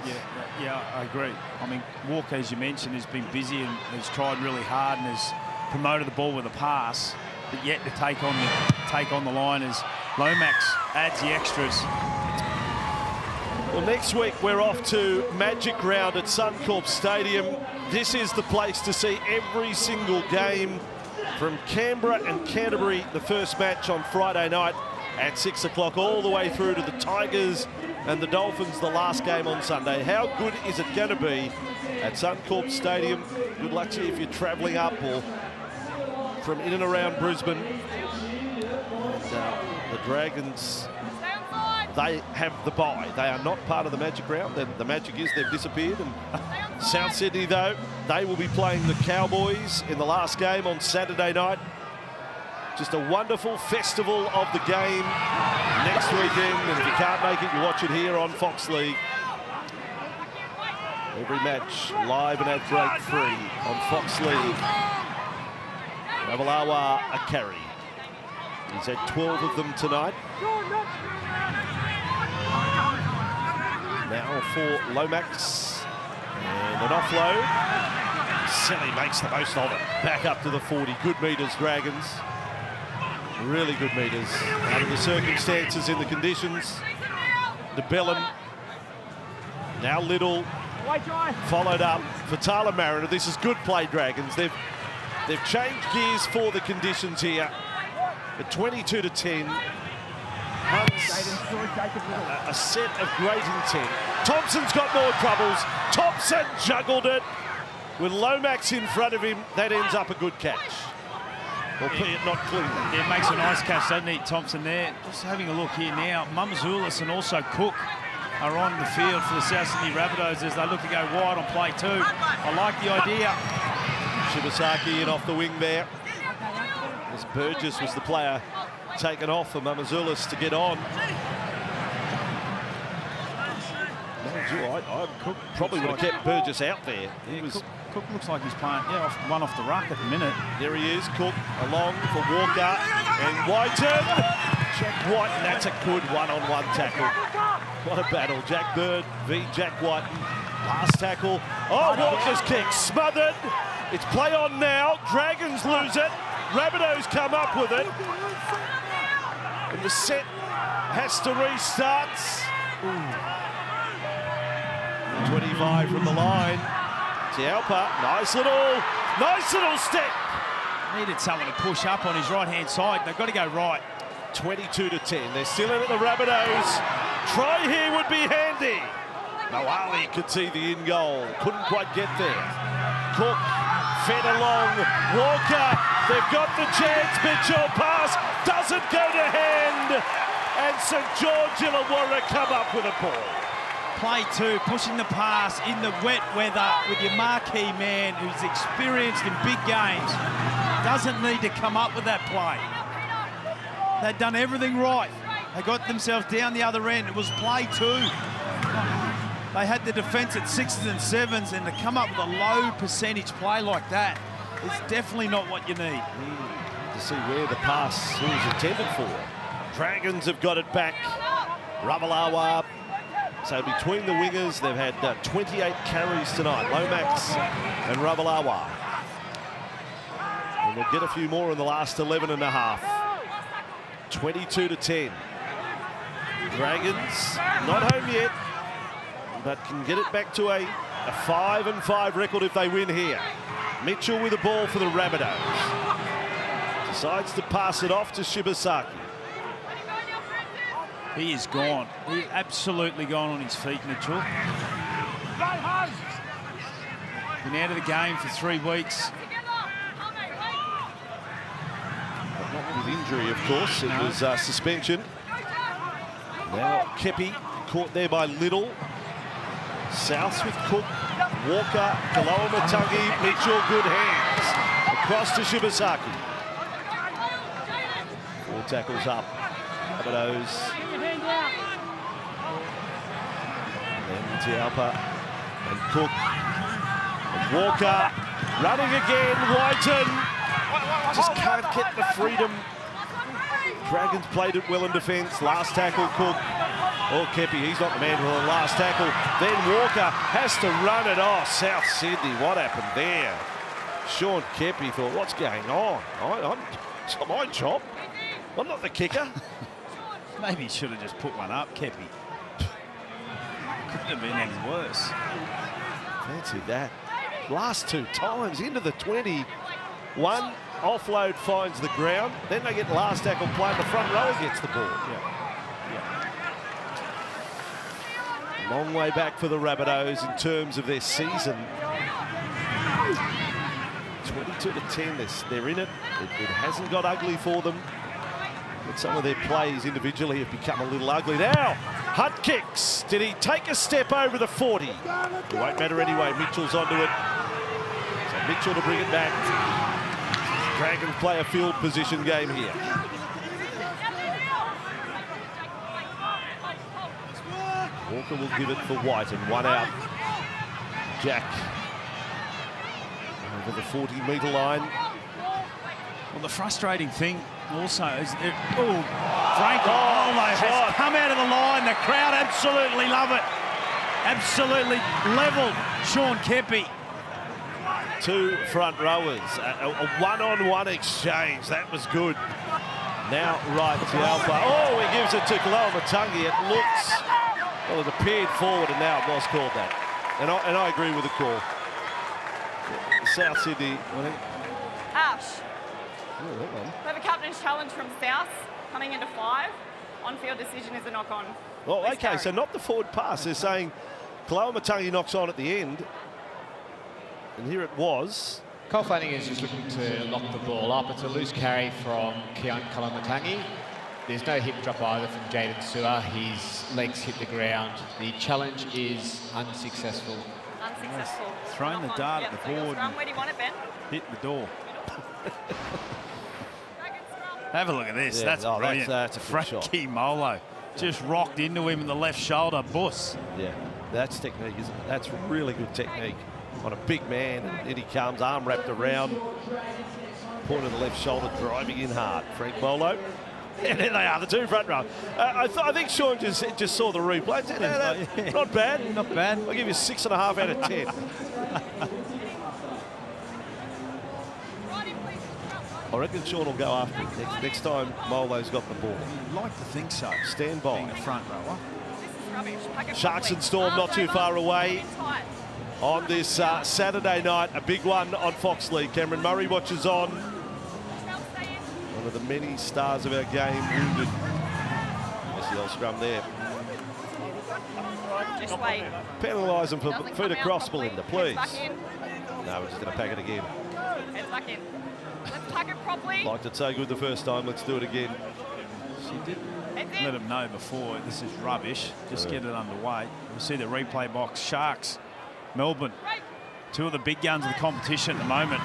Yeah, I agree. I mean, Walker, as you mentioned, has been busy and has tried really hard and has promoted the ball with a pass, but yet to take on the line as Lomax adds the extras. Well, next week we're off to Magic Round at Suncorp Stadium. This is the place to see every single game from Canberra and Canterbury, the first match on Friday night at 6 o'clock, all the way through to the Tigers and the Dolphins, the last game on Sunday. How good is it going to be at Suncorp Stadium? Good luck to you if you're travelling up or from in and around Brisbane. And, the Dragons, they have the bye. They are not part of the Magic Round. The Magic is they've disappeared. And South Sydney, though, they will be playing the Cowboys in the last game on Saturday night. Just a wonderful festival of the game next weekend. And if you can't make it, you watch it here on Fox League. Every match live and ad-break free on Fox League. Ravalawa a carry. He's had 12 of them tonight. Now for Lomax. And an offload. Selly makes the most of it. Back up to the 40. Good metres, Dragons. Really good metres. Under the circumstances in the conditions. DeBellin. Now Little. Followed up for Tala Mariner. This is good play, Dragons. They've changed gears for the conditions here. At 22-10. Hunts a set of great intent. Thompson's got more troubles. Thompson juggled it. With Lomax in front of him, that ends up a good catch. Or put it not clean. Yeah, it makes a nice catch, doesn't it, Thompson there. Just having a look here now. Mumazoulis and also Cook are on the field for the South Sydney Rabbitohs as they look to go wide on play 2. I like the idea. Shibasaki in off the wing there. As Burgess was the player taken off for Mumazoulis to get on. I probably would have kept Burgess out there. Cook looks like he's playing, one off the ruck at the minute. There he is, Cook along for Walker and Whiten. Jack Whiten, that's a good one-on-one tackle. What a battle. Jack Bird v Jack Whiten. Last tackle. Oh, Walker's kick smothered. It's play on now. Dragons lose it. Rabbitohs come up with it. And the set has to restart. 25 from the line. Tialpa, nice little step. Needed someone to push up on his right-hand side. They've got to go right. 22-10. They're still in at the Rabbitohs. Try here would be handy. Nawali could see the in goal. Couldn't quite get there. Cook fed along. Walker, they've got the chance. Mitchell pass doesn't go to hand. And St George Illawarra come up with a ball. Play 2, pushing the pass in the wet weather with your marquee man who's experienced in big games. Doesn't need to come up with that play. They've done everything right. They got themselves down the other end. It was play 2. They had the defence at 6s and 7s, and to come up with a low percentage play like that is definitely not what you need. To see where the pass was intended for. Dragons have got it back. Ravalawa. So between the wingers, they've had 28 carries tonight. Lomax and Ravalawa. And we'll get a few more in the last 11 and a half. 22-10. Dragons not home yet, but can get it back to a 5-5 record if they win here. Mitchell with the ball for the Rabbitohs. Decides to pass it off to Shibasaki. He is gone. He's absolutely gone on his feet, Mitchell. Been out of the game for 3 weeks. Not with injury, of course. It was suspension. Now Kepi caught there by Little. South with Cook, Walker, Kaloamatangi, Mitchell, good hands. Across to Shibasaki. 4 tackles up. Rabbitohs. Then Tialpa and Cook. And Walker running again. Whiten just can't get the freedom. Dragons played it well in defence. Last tackle, Cook. Oh, Kepi, he's not the man for the last tackle. Then Walker has to run it off. South Sydney, what happened there? Sean Kepi thought, what's going on? It's not my job. I'm not the kicker. Maybe he should have just put one up, Kepi. Couldn't have been any worse. Fancy that. Last 2 times into the 20. One offload finds the ground. Then they get last tackle play and the front rower gets the ball. Long way back for the Rabbitohs in terms of their season. 22-10, they're in it. It hasn't got ugly for them. But some of their plays individually have become a little ugly. Now, Hunt kicks. Did he take a step over the 40? It won't matter anyway. Mitchell's onto it. So Mitchell to bring it back. Dragons play a field position game here. Walker will give it for White and 1 out. Jack over the 40-metre line. Well, the frustrating thing also is that, Frank almost has come out of the line. The crowd absolutely love it. Absolutely levelled Sean Kepi. 2 front rowers, a one-on-one exchange. That was good. Now right to Alpha. Oh, he gives it to Kaloamatangi. It looks, well, it appeared forward and now it was called that. And I agree with the call. South Sydney. Ash. We have a captain's challenge from South coming into 5. On-field decision is a knock-on. Oh, okay, so not the forward pass. They're saying Kaloamatangi knocks on at the end. And here it was. Cole Flanagan is just looking to lock the ball up. It's a loose carry from Kaloamatangi. There's no hip drop either from Jaden Sewer. His legs hit the ground. The challenge is unsuccessful. Unsuccessful. Throwing the dart at the board. Where do you want it, Ben? Hit the door. Have a look at this. Yeah, that's brilliant. That's a good shot. Frankie Molo just rocked into him in the left shoulder. Bus. Yeah, that's technique, isn't it? That's really good technique on a big man. And in he comes, arm wrapped around, point of the left shoulder, driving in hard. Frank Molo. And there they are, the 2 front row. I think Sean just saw the replay. Not bad. Not bad. I'll give you 6.5 out of 10. I reckon Sean will go after it next time Molo's got the ball. You'd like to think so. Stand by. Being a front rower. Sharks and Storm not too far away on this Saturday night. A big one on Fox League. Cameron Murray watches on. One of the many stars of our game wounded. There's the old scrum there. Just wait. Penalise them for feet across, Belinda, please. Heads back in. No, we're just going to pack it again. Heads back in. Let's tuck it properly. Liked it so good the first time. Let's do it again. She did let him know before this is rubbish. Just get it underway. We'll see the replay box. Sharks, Melbourne. 2 of the big guns of the competition at the moment.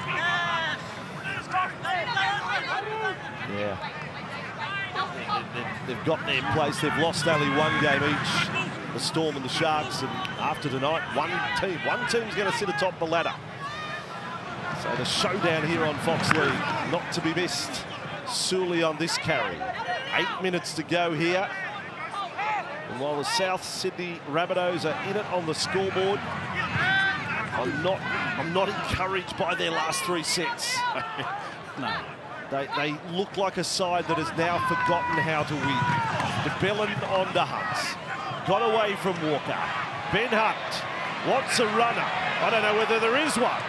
Yeah. They've got their place. They've lost only 1 game each, the Storm and the Sharks. And after tonight, one team's going to sit atop the ladder. So the showdown here on Fox League, not to be missed. Sully on this carry. 8 minutes to go here. And while the South Sydney Rabbitohs are in it on the scoreboard, I'm not encouraged by their last 3 sets. No. They look like a side that has now forgotten how to win. DeBellin on to Hunt. Got away from Walker. Ben Hunt wants a runner. I don't know whether there is one.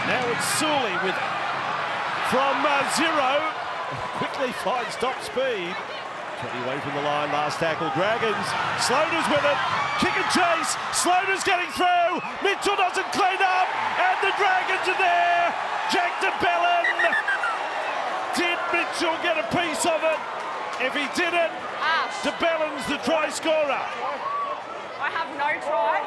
Now it's Sully from 0. Quickly finds top speed. 20 away from the line, last tackle, Dragons. Sloaner's with it, kick and chase, Sloaner's getting through, Mitchell doesn't clean up, and the Dragons are there. Jack de Belin. Did Mitchell get a piece of it? If he didn't, de Belin's the try scorer. I have no try.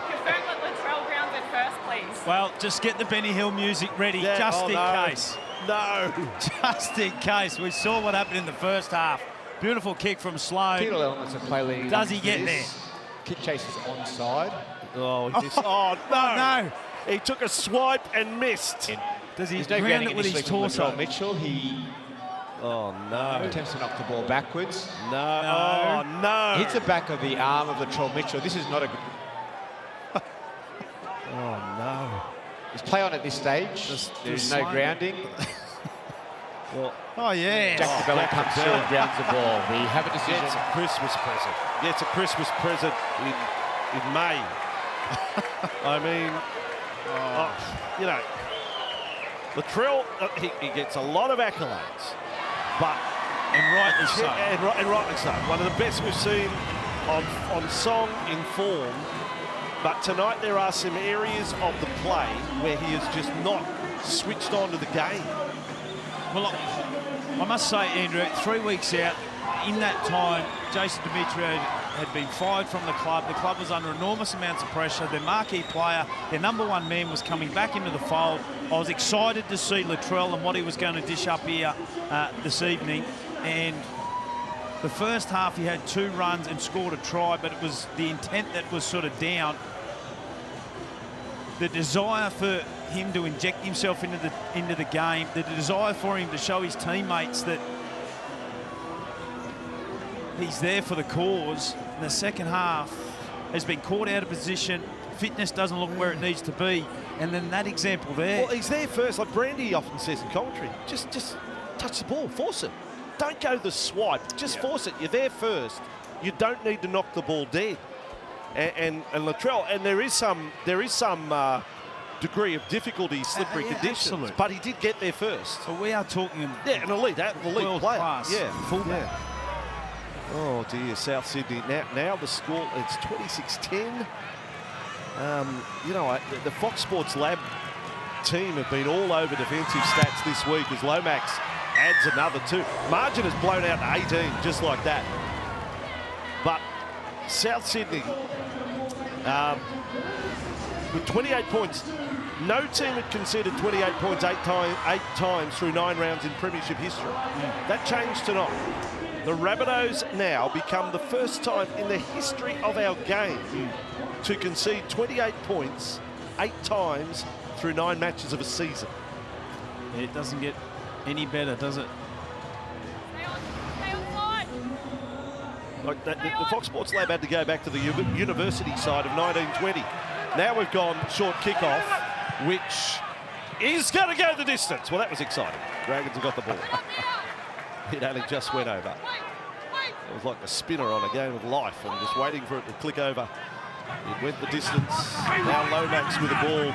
Confirm that Latrell grounds at first, please. Well, just get the Benny Hill music ready, just in case. No. Just in case. We saw what happened in the first half. Beautiful kick from Sloan. Technical elements of play leading. Does he get there? Kick chase is onside. Oh, no. He took a swipe and missed. Does he There's no ground grounding it with his initially from torso? Latrell Mitchell. He Oh, no. attempts to knock the ball backwards. No. Oh, no. Hits the back of the arm of Latrell Mitchell. This is not a good... Oh, no. There's play on at this stage. There's no grounding. Well, Oh, yeah. Jack de Belin comes through and grounds the ball. We have a decision. it's a Christmas present. Yeah, it's a Christmas present in May. I mean, you know, Latrell, he gets a lot of accolades, but And rightly so. and rightly so. One of the best we've seen on song in form. But tonight there are some areas of the play where he is just not switched on to the game. Well, I must say, Andrew, 3 weeks out, in that time, Jason Demetriou had been fired from the club. The club was under enormous amounts of pressure. Their marquee player, their number one man, was coming back into the fold. I was excited to see Latrell and what he was going to dish up here this evening. And the first half, he had 2 runs and scored a try, but it was the intent that was sort of down. The desire for him to inject himself into the game, the desire for him to show his teammates that he's there for the cause. In the second half has been caught out of position. Fitness doesn't look where it needs to be, and then that example there. Well, he's there first, like Brandy often says in commentary. Just touch the ball, force it. Don't go the swipe. Just force it. You're there first. You don't need to knock the ball dead. And Latrell, and there is some degree of difficulty, slippery conditions, absolutely. but he did get there first. So we are talking An elite world player. class fullback. Yeah. Oh dear, South Sydney. Now the score, it's 26-10. You know, the Fox Sports Lab team have been all over defensive stats this week as Lomax adds another 2. Margin has blown out to 18 just like that. But South Sydney, with 28 points, no team had conceded 28 points eight times through 9 rounds in premiership history. That changed tonight. The Rabbitohs now become the first time in the history of our game to concede 28 points 8 times through 9 matches of a season. It doesn't get any better, does it? Stay on side. Like the Fox Sports Lab had to go back to the university side of 1920. Now we've gone short kickoff, which is going to go the distance. Well, that was exciting. Dragons have got the ball. It only just went over. It was like a spinner on a game of life and just waiting for it to click over. It went the distance. Now Lomax with the ball.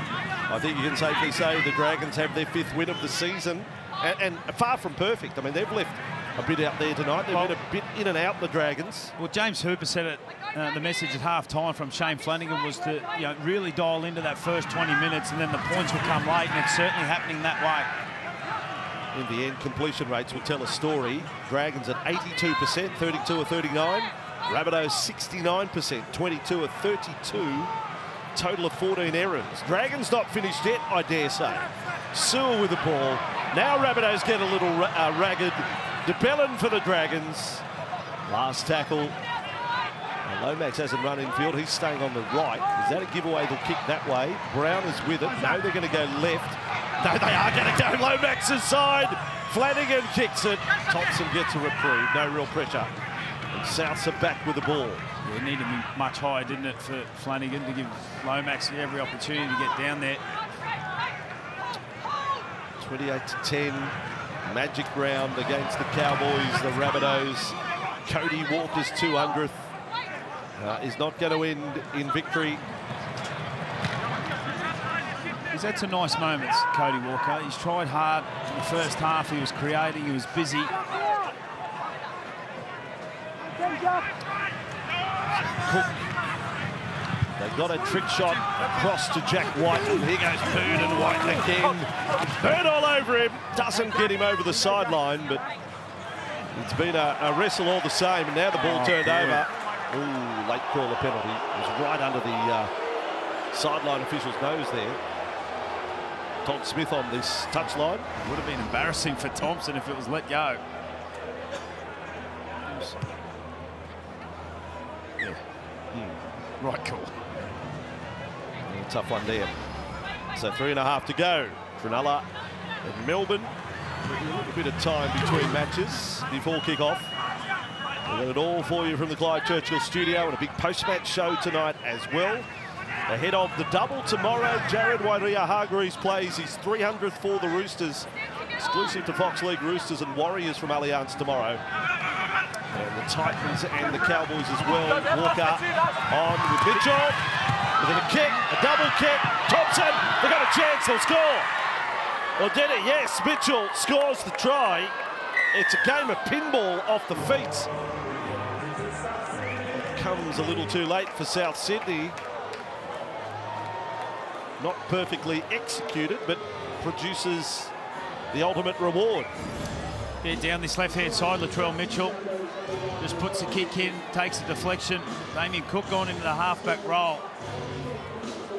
I think you can safely say the Dragons have their 5th win of the season. And far from perfect. I mean, they've left a bit out there tonight. They've been a bit in and out, the Dragons. Well, James Hooper said it, the message at half-time from Shane Flanagan was to really dial into that first 20 minutes and then the points will come late, and it's certainly happening that way. In the end, completion rates will tell a story. Dragons at 82%, 32 or 39. Rabbitohs 69%, 22 or 32. Total of 14 errors. Dragons not finished yet, I dare say. Sewell with the ball. Now Rabbitohs get a little ragged. De Belin for the Dragons. Last tackle. Lomax hasn't run in field. He's staying on the right. Is that a giveaway? They'll kick that way. Brown is with it. No, they're going to go left. No, they are going to go Lomax's side. Flanagan kicks it. Thompson gets a reprieve. No real pressure. And Souths are back with the ball. It needed to be much higher, didn't it, for Flanagan to give Lomax every opportunity to get down there. 28-10. Magic round against the Cowboys, the Rabbitohs. Cody Walker's 200th is not going to end in victory. He's had some nice moments, Cody Walker. He's tried hard in the first half. He was creating, he was busy. Cook. They got a trick shot across to Jack White, and here goes Boone and White again. Boone all over him, doesn't get him over the sideline, but it's been a wrestle all the same, and now the ball turned over. Ooh, late call a penalty. It was right under the sideline official's nose there. Todd Smith on this touchline. Would have been embarrassing for Thompson if it was let go. Yeah. Right call. A tough one there. So 3.5 to go. Cronulla and Melbourne. A little bit of time between matches before kick-off. We've got it all for you from the Clive Churchill studio, and a big post-match show tonight as well. Ahead of the double tomorrow, Jared Waerea-Hargreaves plays his 300th for the Roosters, exclusive to Fox League Roosters and Warriors from Allianz tomorrow. And the Titans and the Cowboys as well. Walker on with Mitchell. Within a kick, a double kick. Thompson, they've got a chance, they'll score. Or did it? Yes, Mitchell scores the try. It's a game of pinball off the feet. Comes a little too late for South Sydney. Not perfectly executed, but produces the ultimate reward. Yeah, down this left-hand side, Latrell Mitchell just puts the kick in, takes the deflection. Damien Cook gone into the halfback role.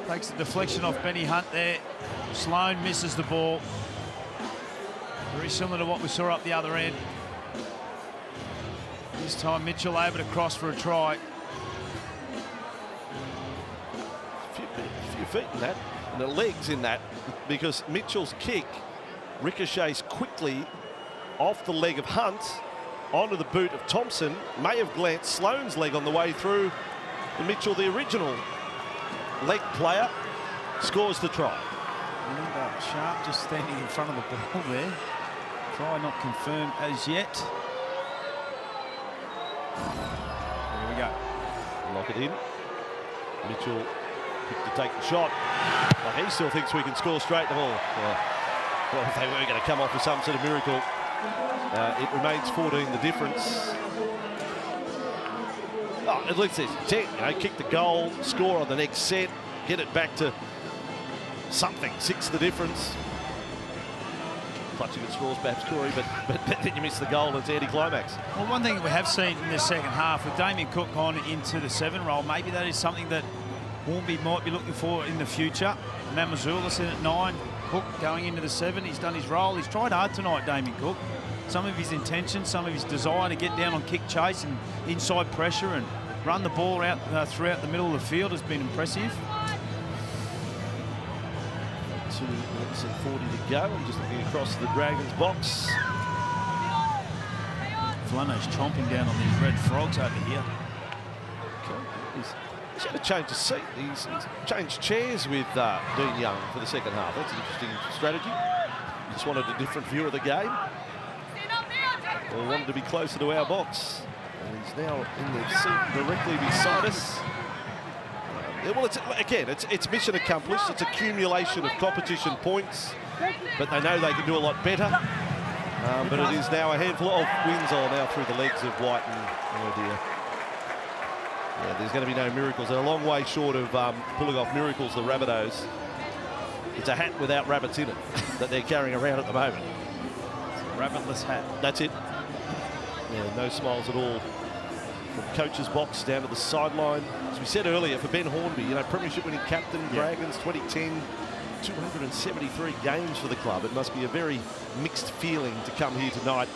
Takes the deflection off Benny Hunt there. Sloan misses the ball. Very similar to what we saw up the other end. This time Mitchell able to cross for a try. A few feet in that, and the legs in that, because Mitchell's kick ricochets quickly off the leg of Hunt onto the boot of Thompson. May have glanced Sloan's leg on the way through. And Mitchell, the original leg player, scores the try. Sharp just standing in front of the ball there. Try not confirmed as yet. There we go. Lock it in. Mitchell quick to take the shot. But he still thinks we can score straight the ball. Well, if they were going to come off with some sort of miracle, it remains 14 the difference. Oh, at least it's 10. You know, kick the goal, score on the next set, get it back to something. 6 the difference. Clutching at straws, perhaps, Corey, but then you miss the goal. It's anti-climax. Well, one thing we have seen in the second half with Damien Cook on into the 7 role, maybe that is something that Hornby might be looking for in the future. Mamazula's in at 9. Cook going into the 7. He's done his role. He's tried hard tonight, Damien Cook. Some of his intention, some of his desire to get down on kick chase and inside pressure and run the ball out throughout the middle of the field has been impressive. 2 minutes and 40 to go. I'm just looking across the Dragons box. Flano's chomping down on these red frogs over here. He's had to change the seat. He's changed chairs with Dean Young for the second half. That's an interesting strategy. Just wanted a different view of the game. Or wanted to be closer to our box. And he's now in the seat directly beside us. Well, it's mission accomplished. It's accumulation of competition points, but they know they can do a lot better. But it is now a handful of wins all now through the legs of White and, oh dear. Yeah, there's going to be no miracles. They're a long way short of pulling off miracles, the Rabbitohs. It's a hat without rabbits in it that they're carrying around at the moment. It's a rabbitless hat. That's it. Yeah, no smiles at all. From coach's box down to the sideline. As we said earlier, for Ben Hornby, you know, premiership winning captain, Dragons 2010, 273 games for the club. It must be a very mixed feeling to come here tonight.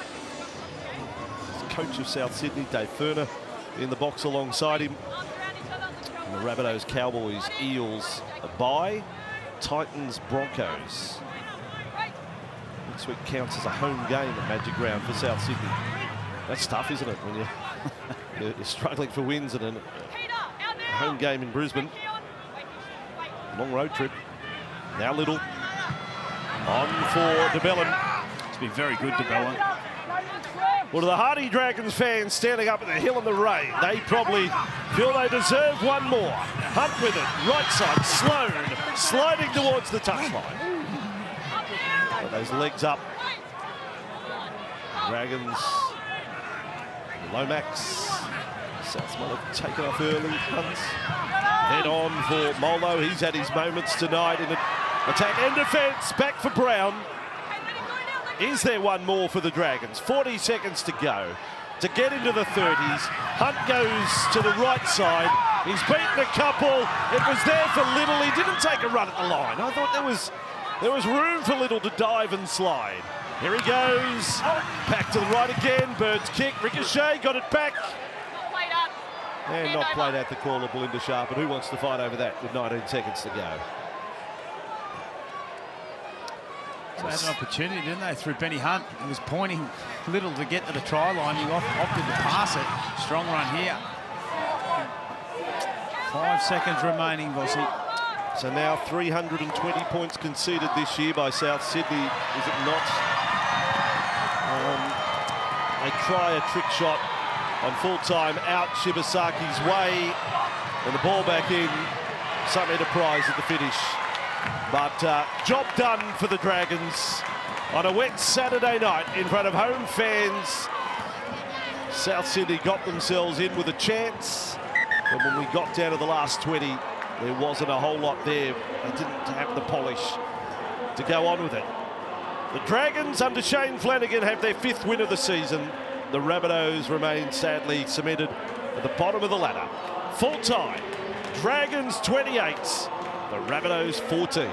As coach of South Sydney, Dave Furner, in the box alongside him. And the Rabbitohs, Cowboys, Eels, a bye. Titans, Broncos. Next week counts as a home game at Magic Round for South Sydney. That's tough, isn't it, when you're struggling for wins and a home game in Brisbane. Long road trip. Now Little. On for de Belin. It's been very good, de Belin. Well, to the Hardy Dragons fans standing up at the hill in the rain, they probably feel they deserve one more. Hunt with it, right side, Sloan, sliding towards the touchline. Got those legs up. Dragons, Lomax, South might have taken off early. Hunts. Head on for Molo. He's had his moments tonight in attack and defence. Back for Brown. Is there one more for the Dragons? 40 seconds to go to get into the 30s. Hunt goes to the right side. He's beaten a couple. It was there for Little. He didn't take a run at the line. I thought there was room for Little to dive and slide. Here he goes. Back to the right again. Bird's kick. Ricochet got it back. And not played out the call of Belinda Sharp. And who wants to fight over that with 19 seconds to go? They had an opportunity, didn't they, through Benny Hunt. He was pointing Little to get to the try line. He opted to pass it. Strong run here. 5 seconds remaining, Vossi. So now 320 points conceded this year by South Sydney, is it not? They try a trick shot on full time out Shibasaki's way, and the ball back in. Some enterprise at the finish. But job done for the Dragons on a wet Saturday night in front of home fans. South Sydney got themselves in with a chance, but when we got down to the last 20, there wasn't a whole lot there. They didn't have the polish to go on with it. The Dragons under Shane Flanagan have their 5th win of the season. The Rabbitohs remain sadly cemented at the bottom of the ladder. Full time, Dragons 28, the Rabbitohs 14.